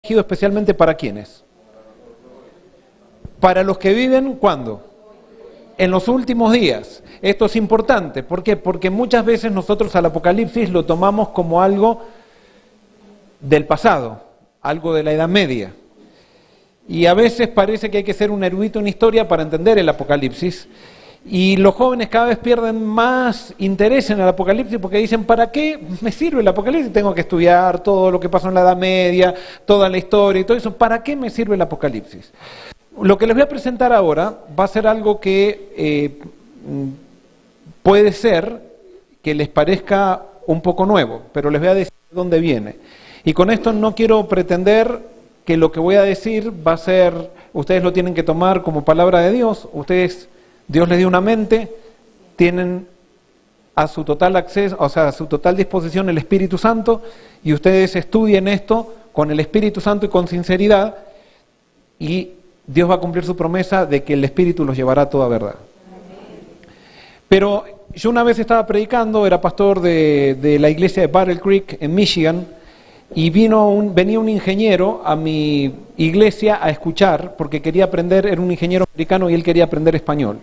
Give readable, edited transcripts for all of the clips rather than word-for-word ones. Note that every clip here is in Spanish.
dirigido especialmente para quiénes. Para los que viven, ¿cuándo? En los últimos días. Esto es importante. ¿Por qué? Porque muchas veces nosotros al Apocalipsis lo tomamos como algo del pasado, algo de la Edad Media. Y a veces parece que hay que ser un erudito en historia para entender el Apocalipsis. Y los jóvenes cada vez pierden más interés en el Apocalipsis porque dicen, ¿para qué me sirve el Apocalipsis? Tengo que estudiar todo lo que pasó en la Edad Media, toda la historia y todo eso. ¿Para qué me sirve el Apocalipsis? Lo que les voy a presentar ahora va a ser algo que puede ser que les parezca un poco nuevo, pero les voy a decir de dónde viene. Y con esto no quiero pretender que lo que voy a decir va a ser, ustedes lo tienen que tomar como palabra de Dios, Dios les dio una mente, tienen a su total acceso, o sea, a su total disposición el Espíritu Santo, y ustedes estudien esto con el Espíritu Santo y con sinceridad, y Dios va a cumplir su promesa de que el Espíritu los llevará a toda verdad. Pero yo una vez estaba predicando, era pastor de la iglesia de Battle Creek en Michigan, y venía un ingeniero a mi iglesia a escuchar, porque quería aprender, era un ingeniero americano y él quería aprender español.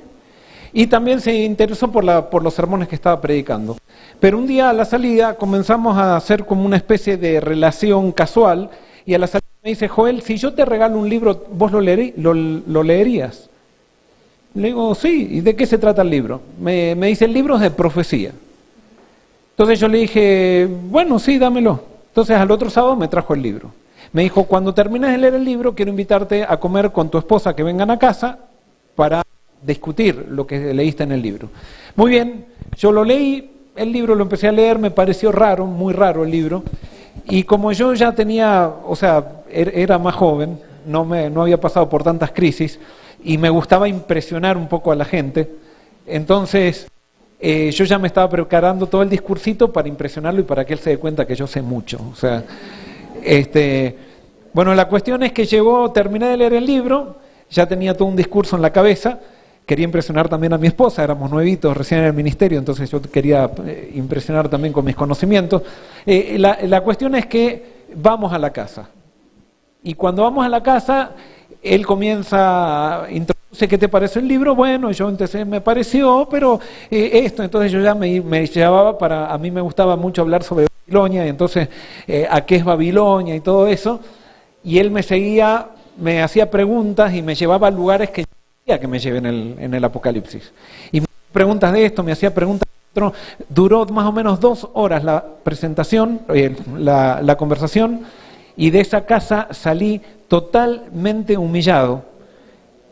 Y también se interesó por los sermones que estaba predicando. Pero un día a la salida comenzamos a hacer como una especie de relación casual, y a la salida me dice, Joel, si yo te regalo un libro, ¿vos lo leerías? Le digo, sí, ¿y de qué se trata el libro? Me dice, el libro es de profecía. Entonces yo le dije, bueno, sí, dámelo. Entonces al otro sábado me trajo el libro. Me dijo, cuando termines de leer el libro, quiero invitarte a comer con tu esposa, que vengan a casa para discutir lo que leíste en el libro. Muy bien, yo lo leí, el libro lo empecé a leer, me pareció raro, muy raro el libro. Y como yo ya tenía, o sea, era más joven, no había pasado por tantas crisis, y me gustaba impresionar un poco a la gente, entonces yo ya me estaba preparando todo el discursito para impresionarlo y para que él se dé cuenta que yo sé mucho. O sea, bueno, la cuestión es que terminé de leer el libro, ya tenía todo un discurso en la cabeza, quería impresionar también a mi esposa, éramos nuevitos recién en el ministerio, entonces yo quería impresionar también con mis conocimientos. La cuestión es que vamos a la casa, y cuando vamos a la casa, él comienza a introducir, ¿qué te parece el libro? Bueno, yo entonces me pareció, pero entonces yo ya me llevaba a mí me gustaba mucho hablar sobre Babilonia, y entonces, ¿a qué es Babilonia? Y todo eso, y él me seguía, me hacía preguntas y me llevaba a lugares que que me lleve en el Apocalipsis. Y me hacía preguntas de esto, me hacía preguntas de otro. Duró más o menos 2 horas la presentación, la conversación, y de esa casa salí totalmente humillado,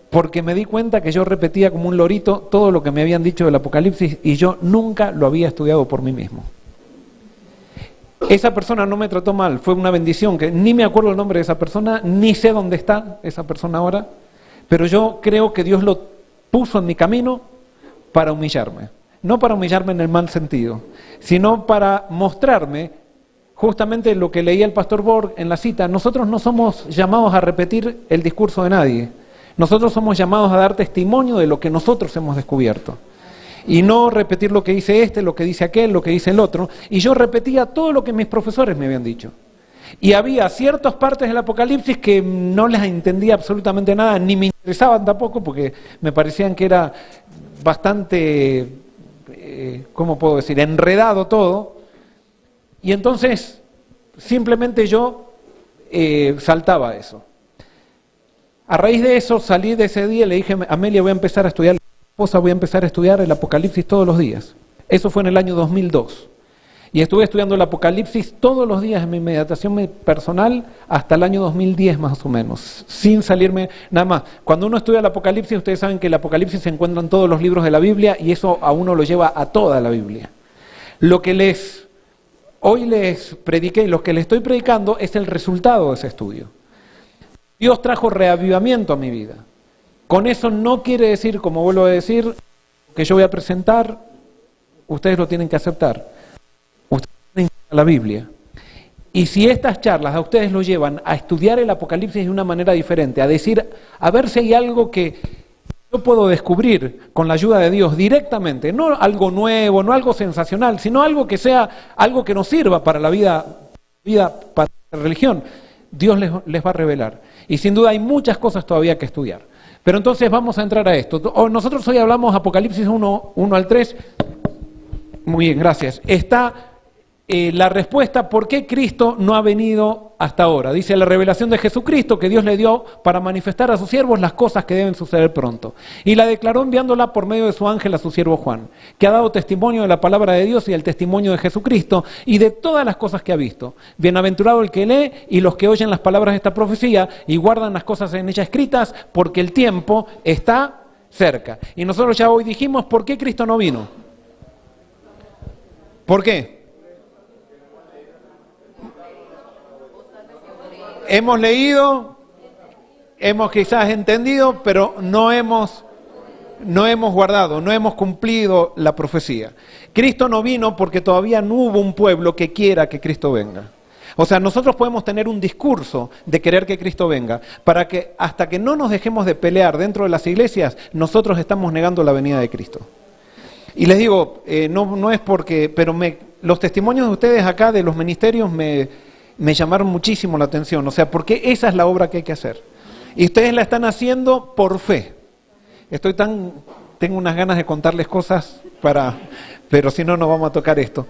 porque me di cuenta que yo repetía como un lorito todo lo que me habían dicho del Apocalipsis, y yo nunca lo había estudiado por mí mismo. Esa persona no me trató mal, fue una bendición, que ni me acuerdo el nombre de esa persona, ni sé dónde está esa persona ahora, pero yo creo que Dios lo puso en mi camino para humillarme. No para humillarme en el mal sentido, sino para mostrarme justamente lo que leía el pastor Borg en la cita. Nosotros no somos llamados a repetir el discurso de nadie. Nosotros somos llamados a dar testimonio de lo que nosotros hemos descubierto. Y no repetir lo que dice lo que dice aquel, lo que dice el otro. Y yo repetía todo lo que mis profesores me habían dicho. Y había ciertas partes del Apocalipsis que no les entendía absolutamente nada, ni me interesaban tampoco, porque me parecían que era bastante, ¿cómo puedo decir?, enredado todo. Y entonces, simplemente yo saltaba eso. A raíz de eso, salí de ese día y le dije, Amelia, voy a empezar a estudiar, voy a empezar a estudiar el Apocalipsis todos los días. Eso fue en el año 2002. Y estuve estudiando el Apocalipsis todos los días en mi meditación personal hasta el año 2010 más o menos, sin salirme nada más. Cuando uno estudia el Apocalipsis, ustedes saben que el Apocalipsis se encuentra en todos los libros de la Biblia, y eso a uno lo lleva a toda la Biblia. Lo que hoy les prediqué y lo que les estoy predicando es el resultado de ese estudio. Dios trajo reavivamiento a mi vida. Con eso no quiere decir, como vuelvo a decir, que yo voy a presentar, ustedes lo tienen que aceptar. A la Biblia. Y si estas charlas a ustedes lo llevan a estudiar el Apocalipsis de una manera diferente, a decir, a ver si hay algo que yo puedo descubrir con la ayuda de Dios directamente, no algo nuevo, no algo sensacional, sino algo que sea algo que nos sirva para la vida para la religión. Dios les va a revelar. Y sin duda hay muchas cosas todavía que estudiar. Pero entonces vamos a entrar a esto. Nosotros hoy hablamos Apocalipsis 1 al 3. Muy bien, gracias. Está la respuesta por qué Cristo no ha venido hasta ahora. Dice la revelación de Jesucristo que Dios le dio para manifestar a sus siervos las cosas que deben suceder pronto. Y la declaró enviándola por medio de su ángel a su siervo Juan, que ha dado testimonio de la palabra de Dios y el testimonio de Jesucristo y de todas las cosas que ha visto. Bienaventurado el que lee y los que oyen las palabras de esta profecía y guardan las cosas en ella escritas, porque el tiempo está cerca. Y nosotros ya hoy dijimos por qué Cristo no vino. ¿Por qué? Hemos leído, hemos quizás entendido, pero no hemos guardado, no hemos cumplido la profecía. Cristo no vino porque todavía no hubo un pueblo que quiera que Cristo venga. O sea, nosotros podemos tener un discurso de querer que Cristo venga, para que hasta que no nos dejemos de pelear dentro de las iglesias, nosotros estamos negando la venida de Cristo. Y les digo, no es porque, pero los testimonios de ustedes acá, de los ministerios, me llamaron muchísimo la atención, o sea, porque esa es la obra que hay que hacer. Y ustedes la están haciendo por fe. Tengo unas ganas de contarles cosas pero si no, no vamos a tocar esto.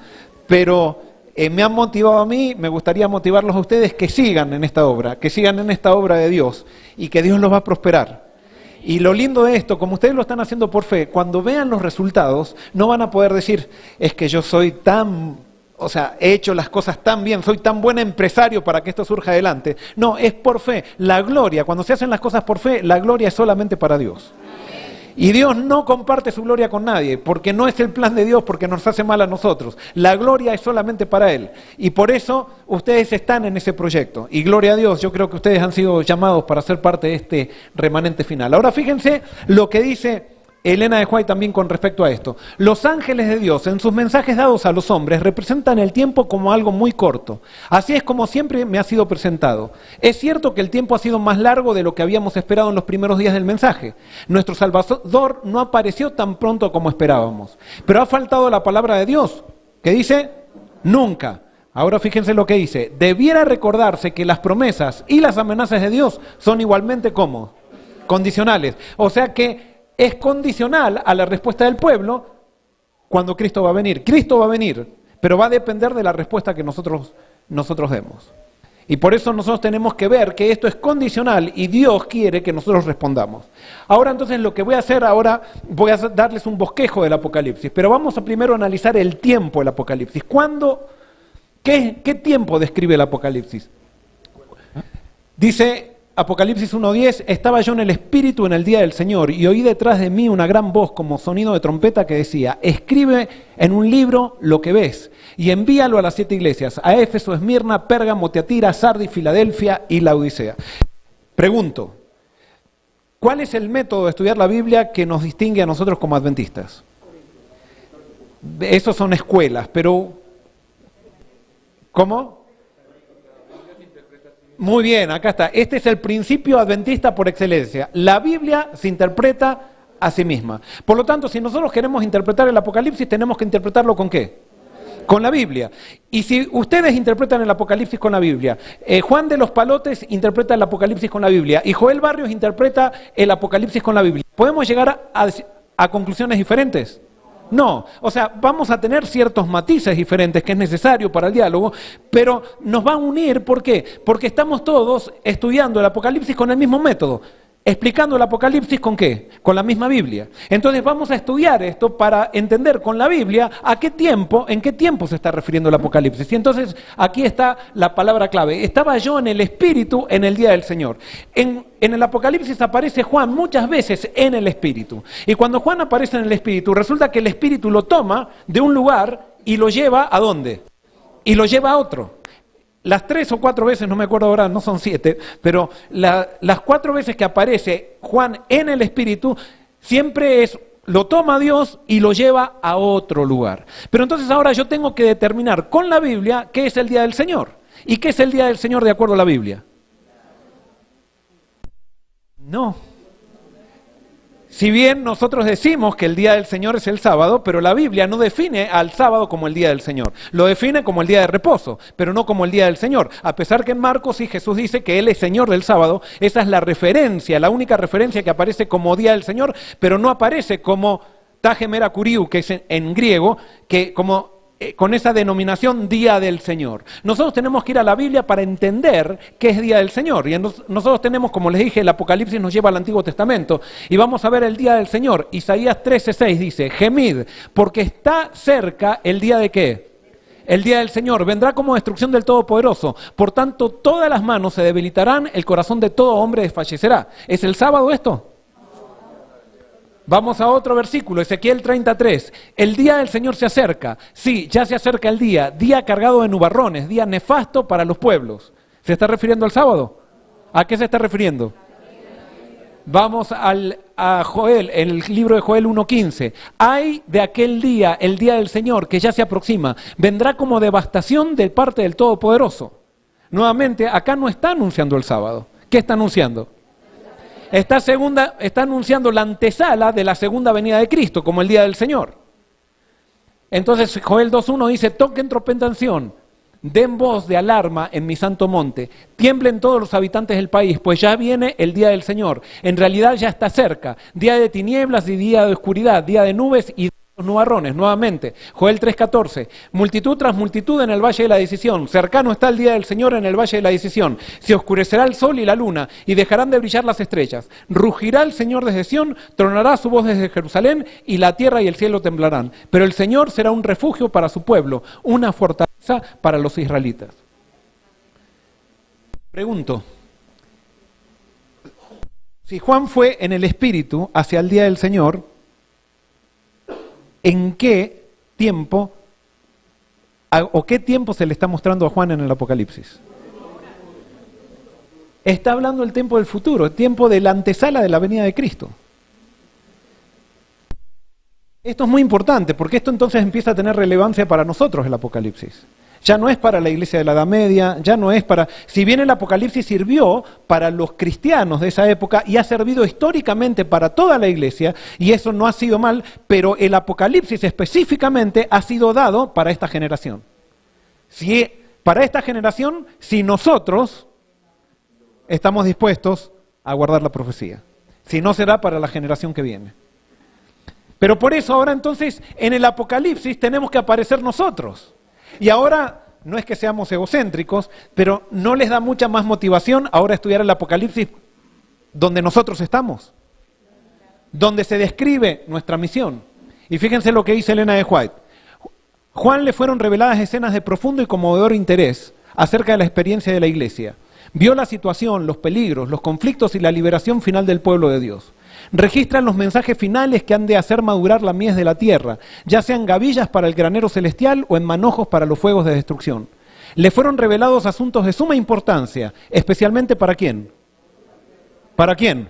Pero me han motivado a mí, me gustaría motivarlos a ustedes que sigan en esta obra de Dios, y que Dios los va a prosperar. Y lo lindo de esto, como ustedes lo están haciendo por fe, cuando vean los resultados, no van a poder decir, es que yo soy he hecho las cosas tan bien, soy tan buen empresario para que esto surja adelante. No, es por fe. La gloria, cuando se hacen las cosas por fe, la gloria es solamente para Dios. Y Dios no comparte su gloria con nadie, porque no es el plan de Dios, porque nos hace mal a nosotros. La gloria es solamente para Él. Y por eso ustedes están en ese proyecto. Y gloria a Dios, yo creo que ustedes han sido llamados para ser parte de este remanente final. Ahora fíjense lo que dice Elena de White también con respecto a esto. Los ángeles de Dios, en sus mensajes dados a los hombres, representan el tiempo como algo muy corto. Así es como siempre me ha sido presentado. Es cierto que el tiempo ha sido más largo de lo que habíamos esperado en los primeros días del mensaje. Nuestro Salvador no apareció tan pronto como esperábamos. Pero ha faltado la palabra de Dios, que dice, nunca. Ahora fíjense lo que dice. Debiera recordarse que las promesas y las amenazas de Dios son igualmente como condicionales. O sea que es condicional a la respuesta del pueblo cuando Cristo va a venir. Cristo va a venir, pero va a depender de la respuesta que nosotros demos. Y por eso nosotros tenemos que ver que esto es condicional y Dios quiere que nosotros respondamos. Ahora entonces lo que voy a hacer ahora, voy a darles un bosquejo del Apocalipsis, pero vamos a primero analizar el tiempo del Apocalipsis. ¿Qué tiempo describe el Apocalipsis? Dice Apocalipsis 1:10, estaba yo en el Espíritu en el día del Señor y oí detrás de mí una gran voz como sonido de trompeta que decía, escribe en un libro lo que ves y envíalo a las 7 iglesias, a Éfeso, Esmirna, Pérgamo, Tiatira, Sardis, Filadelfia y Laodicea. Pregunto, ¿cuál es el método de estudiar la Biblia que nos distingue a nosotros como adventistas? Esos son escuelas, pero ¿cómo? Muy bien, acá está. Este es el principio adventista por excelencia. La Biblia se interpreta a sí misma. Por lo tanto, si nosotros queremos interpretar el Apocalipsis, tenemos que interpretarlo ¿con qué? Con la Biblia. Y si ustedes interpretan el Apocalipsis con la Biblia, Juan de los Palotes interpreta el Apocalipsis con la Biblia y Joel Barrios interpreta el Apocalipsis con la Biblia, ¿podemos llegar a conclusiones diferentes? No, o sea, vamos a tener ciertos matices diferentes que es necesario para el diálogo, pero nos va a unir, ¿por qué? Porque estamos todos estudiando el Apocalipsis con el mismo método, explicando el Apocalipsis ¿con qué? Con la misma Biblia. Entonces vamos a estudiar esto para entender con la Biblia en qué tiempo se está refiriendo el Apocalipsis. Y entonces aquí está la palabra clave. Estaba yo en el Espíritu en el día del Señor. En el Apocalipsis aparece Juan muchas veces en el Espíritu. Y cuando Juan aparece en el Espíritu, resulta que el Espíritu lo toma de un lugar y lo lleva ¿a dónde? Y lo lleva a otro. Las 3 o 4 veces, no me acuerdo ahora, no son 7, pero las 4 veces que aparece Juan en el Espíritu, siempre lo toma Dios y lo lleva a otro lugar. Pero entonces ahora yo tengo que determinar con la Biblia qué es el día del Señor. ¿Y qué es el día del Señor de acuerdo a la Biblia? No. Si bien nosotros decimos que el día del Señor es el sábado, pero la Biblia no define al sábado como el día del Señor. Lo define como el día de reposo, pero no como el día del Señor. A pesar que en Marcos sí Jesús dice que Él es Señor del sábado, esa es la referencia, la única referencia que aparece como día del Señor, pero no aparece como Tajemera Kuriu, que es en griego, que como con esa denominación Día del Señor. Nosotros tenemos que ir a la Biblia para entender qué es Día del Señor. Y nosotros tenemos, como les dije, el Apocalipsis nos lleva al Antiguo Testamento. Y vamos a ver el Día del Señor. Isaías 13:6 dice, gemid, porque está cerca el día de ¿qué? El día del Señor. Vendrá como destrucción del Todopoderoso. Por tanto, todas las manos se debilitarán, el corazón de todo hombre desfallecerá. ¿Es el sábado esto? Vamos a otro versículo, Ezequiel 33. El día del Señor se acerca. Sí, ya se acerca el día. Día cargado de nubarrones, día nefasto para los pueblos. ¿Se está refiriendo al sábado? ¿A qué se está refiriendo? Vamos a Joel, en el libro de Joel 1:15. Ay de aquel día, el día del Señor, que ya se aproxima. Vendrá como devastación de parte del Todopoderoso. Nuevamente, acá no está anunciando el sábado. ¿Qué está anunciando? Está anunciando la antesala de la segunda venida de Cristo, como el día del Señor. Entonces Joel 2:1 dice, toquen trompetación, den voz de alarma en mi santo monte, tiemblen todos los habitantes del país, pues ya viene el día del Señor. En realidad ya está cerca, día de tinieblas y día de oscuridad, día de nubes y los nubarrones. Nuevamente, Joel 3:14, multitud tras multitud en el valle de la decisión, cercano está el día del Señor en el valle de la decisión, se oscurecerá el sol y la luna, y dejarán de brillar las estrellas, rugirá el Señor desde Sión, tronará su voz desde Jerusalén, y la tierra y el cielo temblarán, pero el Señor será un refugio para su pueblo, una fortaleza para los israelitas. Pregunto, si Juan fue en el Espíritu hacia el día del Señor, ¿en qué tiempo o qué tiempo se le está mostrando a Juan en el Apocalipsis? Está hablando el tiempo del futuro, el tiempo de la antesala de la venida de Cristo. Esto es muy importante, porque esto entonces empieza a tener relevancia para nosotros el Apocalipsis. Ya no es para la iglesia de la Edad Media, ya no es para... Si bien el Apocalipsis sirvió para los cristianos de esa época y ha servido históricamente para toda la iglesia, y eso no ha sido mal, pero el Apocalipsis específicamente ha sido dado para esta generación. Para esta generación, si nosotros estamos dispuestos a guardar la profecía. Si no, será para la generación que viene. Pero por eso ahora entonces en el Apocalipsis tenemos que aparecer nosotros. Y ahora, no es que seamos egocéntricos, pero no les da mucha más motivación ahora estudiar el Apocalipsis donde nosotros estamos, donde se describe nuestra misión. Y fíjense lo que dice Elena de White. Juan le fueron reveladas escenas de profundo y conmovedor interés acerca de la experiencia de la iglesia. Vio la situación, los peligros, los conflictos y la liberación final del pueblo de Dios. Registran los mensajes finales que han de hacer madurar la mies de la tierra, ya sean gavillas para el granero celestial o en manojos para los fuegos de destrucción. Le fueron revelados asuntos de suma importancia, especialmente ¿para quién? ¿Para quién?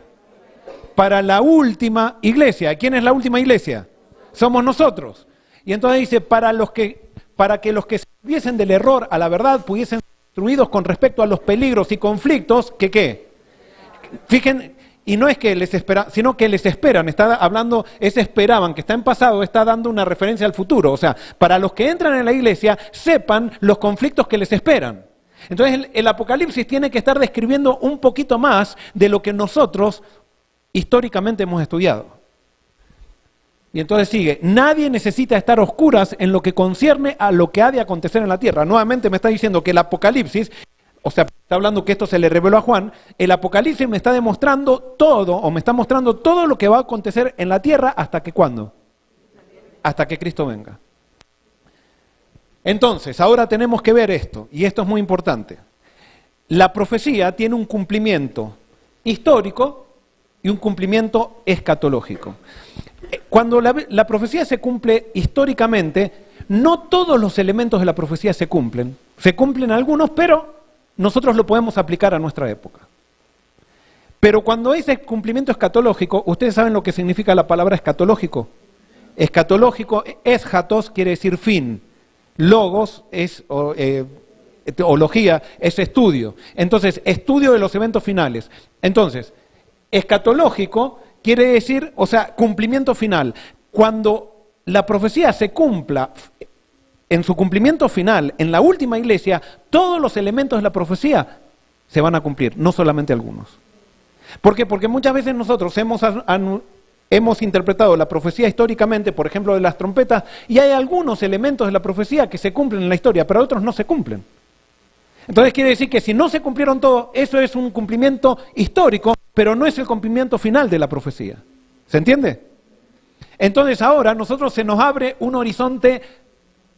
Para la última iglesia. ¿Quién es la última iglesia? Somos nosotros. Y entonces dice, para que los que se volviesen del error a la verdad pudiesen ser instruidos con respecto a los peligros y conflictos, que ¿qué? Fíjense. Y no es que les esperan, sino que les esperan, está hablando, esperaban, que está en pasado, está dando una referencia al futuro. O sea, para los que entran en la iglesia, sepan los conflictos que les esperan. Entonces el Apocalipsis tiene que estar describiendo un poquito más de lo que nosotros históricamente hemos estudiado. Y entonces sigue, nadie necesita estar a oscuras en lo que concierne a lo que ha de acontecer en la tierra. Nuevamente me está diciendo que el Apocalipsis... O sea, está hablando que esto se le reveló a Juan. El Apocalipsis me está demostrando todo, o me está mostrando todo lo que va a acontecer en la tierra hasta que ¿cuándo? Hasta que Cristo venga. Entonces, ahora tenemos que ver esto, y esto es muy importante. La profecía tiene un cumplimiento histórico y un cumplimiento escatológico. Cuando la profecía se cumple históricamente, no todos los elementos de la profecía se cumplen. Se cumplen algunos, pero... nosotros lo podemos aplicar a nuestra época. Pero cuando ese cumplimiento escatológico, ¿ustedes saben lo que significa la palabra escatológico? Escatológico, eschatos quiere decir fin, logos es teología, es estudio. Entonces, estudio de los eventos finales. Entonces, escatológico quiere decir, o sea, cumplimiento final. Cuando la profecía se cumpla en su cumplimiento final, en la última iglesia, todos los elementos de la profecía se van a cumplir, no solamente algunos. ¿Por qué? Porque muchas veces nosotros hemos interpretado la profecía históricamente, por ejemplo, de las trompetas, y hay algunos elementos de la profecía que se cumplen en la historia, pero otros no se cumplen. Entonces quiere decir que si no se cumplieron todos, eso es un cumplimiento histórico, pero no es el cumplimiento final de la profecía. ¿Se entiende? Entonces ahora nosotros se nos abre un horizonte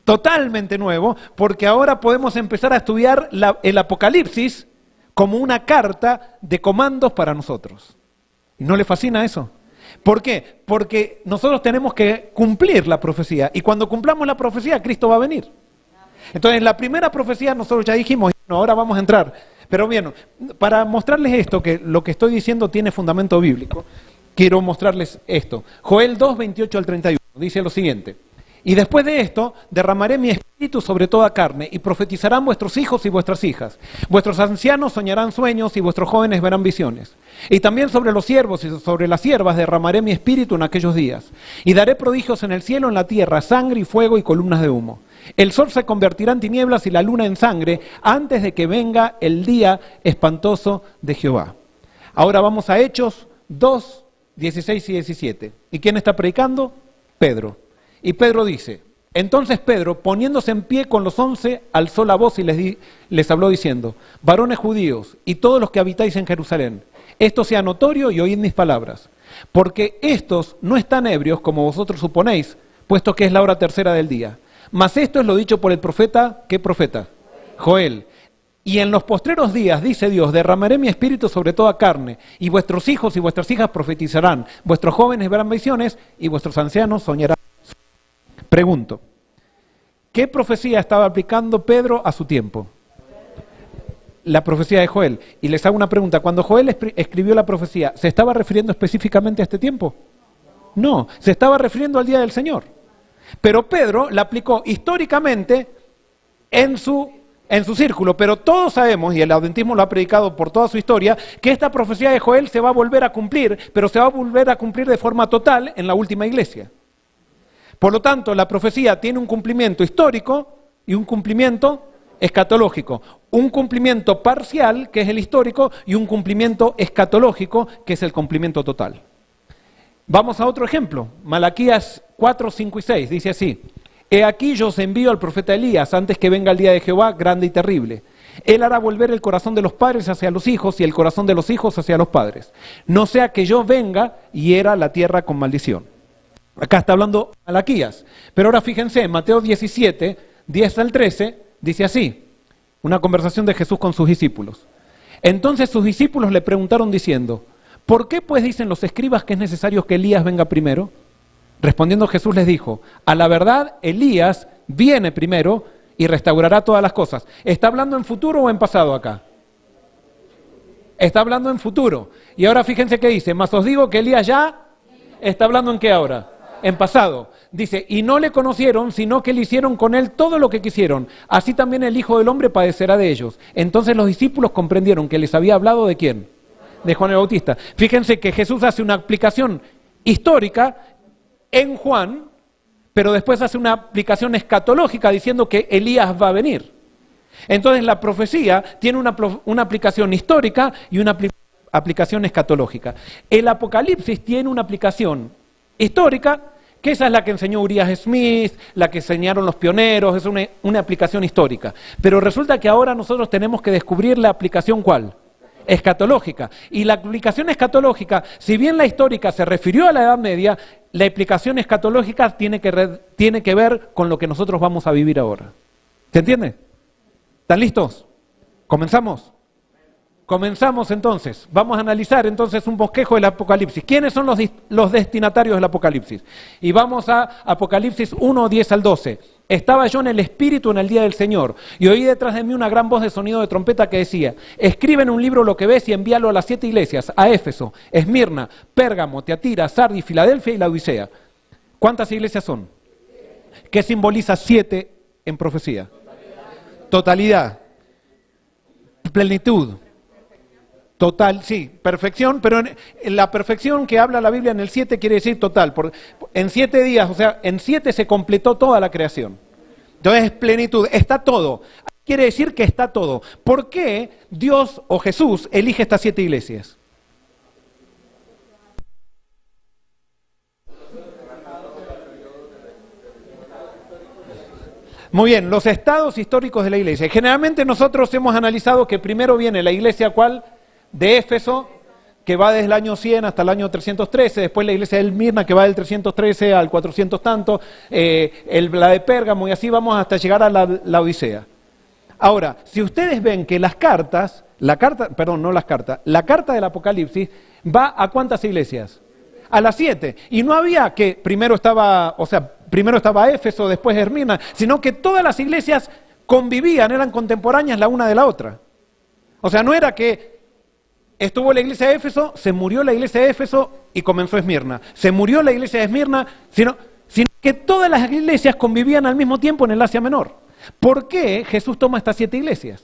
totalmente nuevo, porque ahora podemos empezar a estudiar el Apocalipsis como una carta de comandos para nosotros. ¿No le fascina eso? ¿Por qué? Porque nosotros tenemos que cumplir la profecía, y cuando cumplamos la profecía, Cristo va a venir. Entonces, la primera profecía nosotros ya dijimos, no, ahora vamos a entrar. Pero bien, para mostrarles esto, que lo que estoy diciendo tiene fundamento bíblico, quiero mostrarles esto. Joel 2, 28 al 31, dice lo siguiente: y después de esto, derramaré mi espíritu sobre toda carne, y profetizarán vuestros hijos y vuestras hijas. Vuestros ancianos soñarán sueños, y vuestros jóvenes verán visiones. Y también sobre los siervos y sobre las siervas derramaré mi espíritu en aquellos días. Y daré prodigios en el cielo, en la tierra, sangre y fuego y columnas de humo. El sol se convertirá en tinieblas y la luna en sangre, antes de que venga el día espantoso de Jehová. Ahora vamos a Hechos 2, 16 y 17. ¿Y quién está predicando? Pedro. Y Pedro dice: entonces Pedro, poniéndose en pie con los 11, alzó la voz y les habló diciendo: varones judíos y todos los que habitáis en Jerusalén, esto sea notorio y oíd mis palabras, porque estos no están ebrios como vosotros suponéis, puesto que es la hora tercera del día. Mas esto es lo dicho por el profeta, ¿qué profeta? Joel. Y en los postreros días, dice Dios, derramaré mi espíritu sobre toda carne, y vuestros hijos y vuestras hijas profetizarán, vuestros jóvenes verán visiones, y vuestros ancianos soñarán. Pregunto, ¿qué profecía estaba aplicando Pedro a su tiempo? La profecía de Joel. Y les hago una pregunta, cuando Joel escribió la profecía, ¿se estaba refiriendo específicamente a este tiempo? No, se estaba refiriendo al día del Señor. Pero Pedro la aplicó históricamente en su círculo, pero todos sabemos, y el adventismo lo ha predicado por toda su historia, que esta profecía de Joel se va a volver a cumplir, pero se va a volver a cumplir de forma total en la última iglesia. Por lo tanto, la profecía tiene un cumplimiento histórico y un cumplimiento escatológico. Un cumplimiento parcial, que es el histórico, y un cumplimiento escatológico, que es el cumplimiento total. Vamos a otro ejemplo. Malaquías 4, 5 y 6, dice así: he aquí yo os envío al profeta Elías antes que venga el día de Jehová grande y terrible. Él hará volver el corazón de los padres hacia los hijos y el corazón de los hijos hacia los padres. No sea que yo venga y hiera la tierra con maldición. Acá está hablando Malaquías. Pero ahora fíjense, en Mateo 17, 10 al 13, dice así, una conversación de Jesús con sus discípulos. Entonces sus discípulos le preguntaron diciendo: ¿por qué pues dicen los escribas que es necesario que Elías venga primero? Respondiendo Jesús les dijo: a la verdad Elías viene primero y restaurará todas las cosas. ¿Está hablando en futuro o en pasado acá? Está hablando en futuro. Y ahora fíjense qué dice: mas os digo que Elías ya está hablando en qué ahora. En pasado. Dice: y no le conocieron, sino que le hicieron con él todo lo que quisieron. Así también el Hijo del Hombre padecerá de ellos. Entonces los discípulos comprendieron que les había hablado ¿de quién? De Juan el Bautista. Fíjense que Jesús hace una aplicación histórica en Juan, pero después hace una aplicación escatológica diciendo que Elías va a venir. Entonces la profecía tiene una aplicación histórica y una aplicación escatológica. El Apocalipsis tiene una aplicación histórica, que esa es la que enseñó Urias Smith, la que enseñaron los pioneros, es una aplicación histórica. Pero resulta que ahora nosotros tenemos que descubrir la aplicación ¿cuál? Escatológica. Y la aplicación escatológica, si bien la histórica se refirió a la Edad Media, la aplicación escatológica tiene que ver con lo que nosotros vamos a vivir ahora. ¿Se entiende? ¿Están listos? ¿Comenzamos? Comenzamos entonces. Vamos a analizar entonces un bosquejo del Apocalipsis. ¿Quiénes son los destinatarios del Apocalipsis? Y vamos a Apocalipsis 1, 10 al 12. Estaba yo en el Espíritu en el día del Señor, y oí detrás de mí una gran voz de sonido de trompeta que decía: escribe en un libro lo que ves y envíalo a las 7 iglesias, a Éfeso, Esmirna, Pérgamo, Tiatira, Sardis, Filadelfia y la Odisea. ¿Cuántas iglesias son? ¿Qué simboliza 7 en profecía? Totalidad. Plenitud. Total, sí, perfección, pero en la perfección que habla la Biblia en el 7 quiere decir total. En 7 días, o sea, en 7 se completó toda la creación. Entonces es plenitud, está todo. Quiere decir que está todo. ¿Por qué Dios o Jesús elige estas 7 iglesias? Muy bien, los estados históricos de la iglesia. Generalmente nosotros hemos analizado que primero viene la iglesia, ¿cuál? De Éfeso, que va desde el año 100 hasta el año 313, después la iglesia de Esmirna, que va del 313 al 400 tanto, la de Pérgamo, y así vamos hasta llegar a la Odisea. Ahora, si ustedes ven que la carta del Apocalipsis va a ¿cuántas iglesias? A las 7. Y no había que primero estaba Éfeso, después Esmirna, sino que todas las iglesias convivían, eran contemporáneas la una de la otra. O sea, no era que estuvo la iglesia de Éfeso, se murió la iglesia de Éfeso y comenzó Esmirna. Se murió la iglesia de Esmirna, sino que todas las iglesias convivían al mismo tiempo en el Asia Menor. ¿Por qué Jesús toma estas 7 iglesias?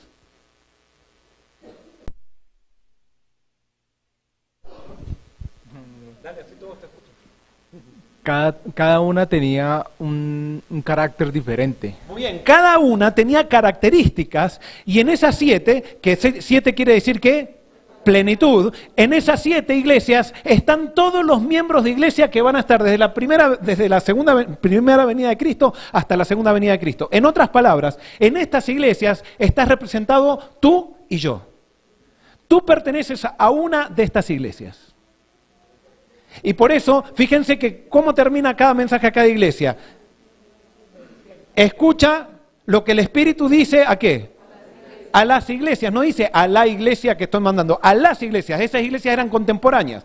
Cada una tenía un carácter diferente. Muy bien, cada una tenía características y en esas 7, que 7 quiere decir ¿qué? Plenitud, en esas 7 iglesias están todos los miembros de iglesia que van a estar desde la primera venida de Cristo hasta la segunda venida de Cristo. En otras palabras, en estas iglesias estás representado tú y yo. Tú perteneces a una de estas iglesias. Y por eso, fíjense que cómo termina cada mensaje a cada iglesia. Escucha lo que el Espíritu dice ¿a qué? A las iglesias, no dice a la iglesia que estoy mandando, a las iglesias. Esas iglesias eran contemporáneas.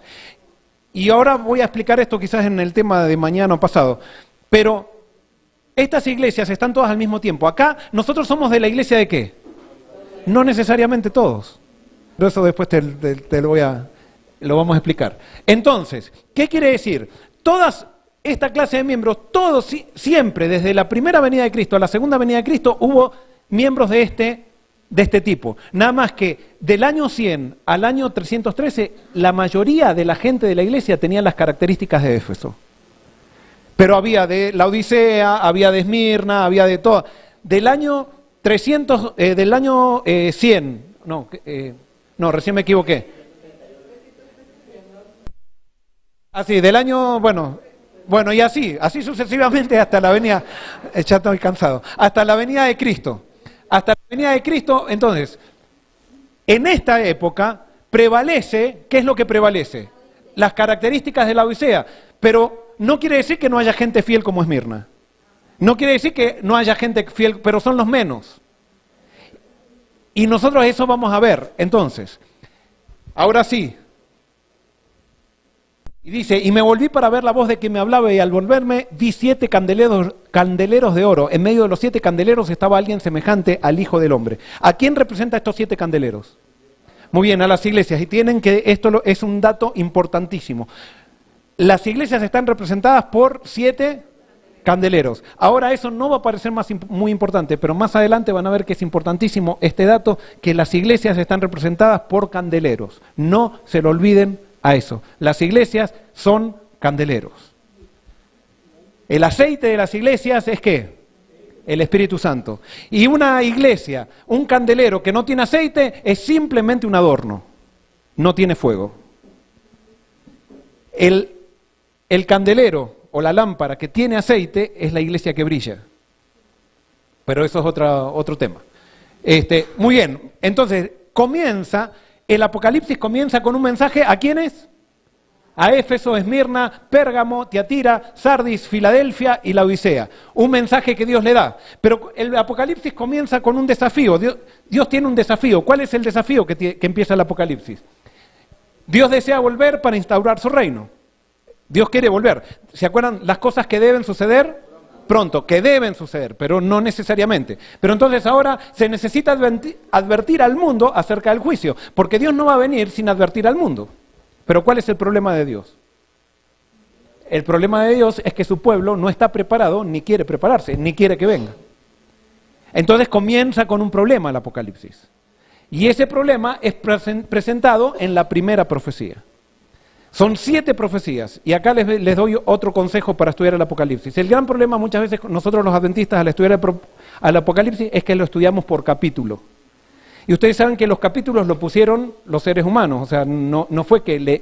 Y ahora voy a explicar esto quizás en el tema de mañana o pasado. Pero estas iglesias están todas al mismo tiempo. Acá nosotros somos de la iglesia ¿de qué? No necesariamente todos. Pero eso después lo vamos a explicar. Entonces, ¿qué quiere decir? Todas esta clase de miembros, todos siempre, desde la primera venida de Cristo a la segunda venida de Cristo, hubo miembros de este tipo. Nada más que del año 100 al año 313, la mayoría de la gente de la iglesia tenía las características de Éfeso. Pero había de la Odisea, había de Esmirna, había de todo. Del año 100, recién me equivoqué. Así, del año, bueno, y así sucesivamente hasta la venida, ya estoy cansado, hasta la venida de Cristo. Hasta la venida de Cristo, entonces, en esta época prevalece, ¿qué es lo que prevalece? Las características de la Odisea, pero no quiere decir que no haya gente fiel como Esmirna. No quiere decir que no haya gente fiel, pero son los menos. Y nosotros eso vamos a ver, entonces, ahora sí. Y dice, y me volví para ver la voz de que me hablaba y al volverme vi 7 candeleros de oro. En medio de los 7 candeleros estaba alguien semejante al Hijo del Hombre. ¿A quién representa estos 7 candeleros? Muy bien, a las iglesias. Y tienen que, esto es un dato importantísimo. Las iglesias están representadas por 7 candeleros. Ahora eso no va a parecer muy importante, pero más adelante van a ver que es importantísimo este dato, que las iglesias están representadas por candeleros. No se lo olviden a eso. Las iglesias son candeleros. El aceite de las iglesias es ¿qué? El Espíritu Santo. Y una iglesia, un candelero que no tiene aceite es simplemente un adorno. No tiene fuego. El candelero o la lámpara que tiene aceite es la iglesia que brilla. Pero eso es otro tema. Muy bien, entonces el Apocalipsis comienza con un mensaje ¿a quiénes? A Éfeso, Esmirna, Pérgamo, Tiatira, Sardis, Filadelfia y la Odisea. Un mensaje que Dios le da. Pero el Apocalipsis comienza con un desafío. Dios tiene un desafío. ¿Cuál es el desafío que empieza el Apocalipsis? Dios desea volver para instaurar su reino. Dios quiere volver. ¿Se acuerdan las cosas que deben suceder? Pronto, que deben suceder, pero no necesariamente. Pero entonces ahora se necesita advertir al mundo acerca del juicio, porque Dios no va a venir sin advertir al mundo. Pero ¿cuál es el problema de Dios? El problema de Dios es que su pueblo no está preparado, ni quiere prepararse, ni quiere que venga. Entonces comienza con un problema el Apocalipsis. Y ese problema es presentado en la primera profecía. Son 7 profecías, y acá les doy otro consejo para estudiar el Apocalipsis. El gran problema muchas veces nosotros los adventistas al estudiar al Apocalipsis es que lo estudiamos por capítulo. Y ustedes saben que los capítulos lo pusieron los seres humanos, o sea, no fue que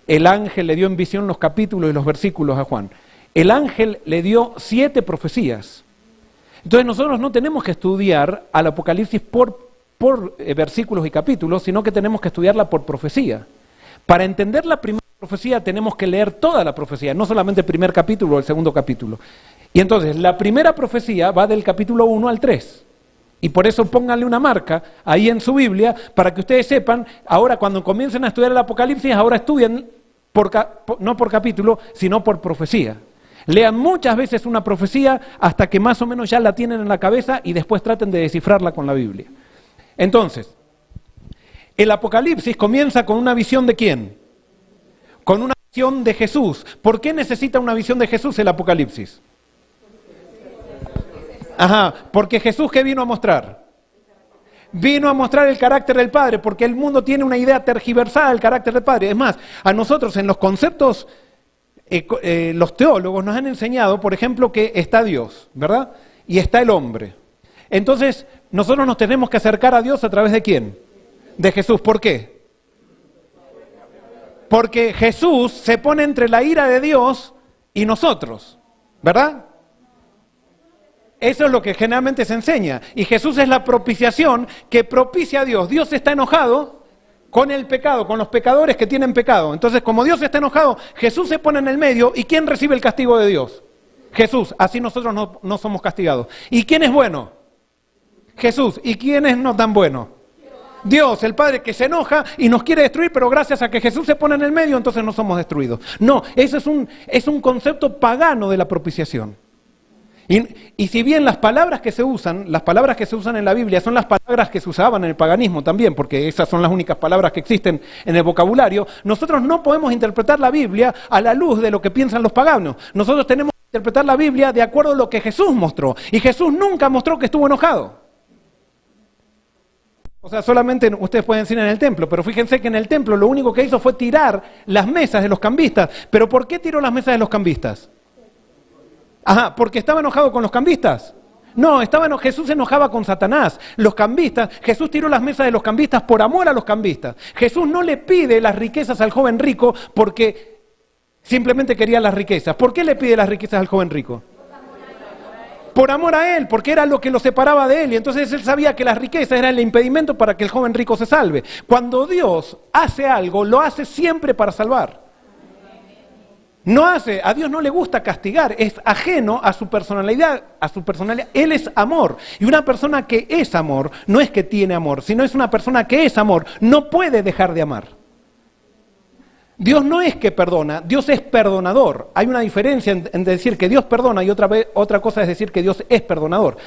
el ángel le dio en visión los capítulos y los versículos a Juan. El ángel le dio 7 profecías. Entonces nosotros no tenemos que estudiar al Apocalipsis por versículos y capítulos, sino que tenemos que estudiarla por profecía. Para entender la primera profecía tenemos que leer toda la profecía, no solamente el primer capítulo o el segundo capítulo. Y entonces la primera profecía va del capítulo 1 al 3. Y por eso pónganle una marca ahí en su Biblia para que ustedes sepan, ahora cuando comiencen a estudiar el Apocalipsis, ahora estudien no por capítulo, sino por profecía. Lean muchas veces una profecía hasta que más o menos ya la tienen en la cabeza y después traten de descifrarla con la Biblia. Entonces, el Apocalipsis comienza con una visión ¿de quién? Con una visión de Jesús. ¿Por qué necesita una visión de Jesús el Apocalipsis? Porque Jesús ¿qué vino a mostrar? Vino a mostrar el carácter del Padre, porque el mundo tiene una idea tergiversada del carácter del Padre. Es más, a nosotros en los conceptos, los teólogos nos han enseñado, por ejemplo, que está Dios, ¿verdad? Y está el hombre. Entonces, nosotros nos tenemos que acercar a Dios a través de ¿quién? De Jesús. ¿Por qué? Porque Jesús se pone entre la ira de Dios y nosotros, ¿verdad? Eso es lo que generalmente se enseña. Y Jesús es la propiciación que propicia a Dios. Dios está enojado con el pecado, con los pecadores que tienen pecado. Entonces, como Dios está enojado, Jesús se pone en el medio. ¿Y quién recibe el castigo de Dios? Jesús. Así nosotros no somos castigados. ¿Y quién es bueno? Jesús. ¿Y quién es no tan bueno? Dios, el Padre que se enoja y nos quiere destruir, pero gracias a que Jesús se pone en el medio, entonces no somos destruidos. No, eso es un concepto pagano de la propiciación. Y si bien las palabras que se usan en la Biblia son las palabras que se usaban en el paganismo también, porque esas son las únicas palabras que existen en el vocabulario, nosotros no podemos interpretar la Biblia a la luz de lo que piensan los paganos. Nosotros tenemos que interpretar la Biblia de acuerdo a lo que Jesús mostró. Y Jesús nunca mostró que estuvo enojado. O sea, solamente ustedes pueden decir en el templo, pero fíjense que en el templo lo único que hizo fue tirar las mesas de los cambistas. ¿Pero por qué tiró las mesas de los cambistas? ¿Porque estaba enojado con los cambistas? No, Jesús se enojaba con Satanás. Los cambistas, Jesús tiró las mesas de los cambistas por amor a los cambistas. Jesús no le pide las riquezas al joven rico porque simplemente quería las riquezas. ¿Por qué le pide las riquezas al joven rico? Por amor a él, porque era lo que lo separaba de él, y entonces él sabía que las riquezas eran el impedimento para que el joven rico se salve. Cuando Dios hace algo, lo hace siempre para salvar. A Dios no le gusta castigar, es ajeno a su personalidad, Él es amor. Y una persona que es amor, no es que tiene amor, sino es una persona que es amor, no puede dejar de amar. Dios no es que perdona, Dios es perdonador. Hay una diferencia en decir que Dios perdona y otra cosa es decir que Dios es perdonador.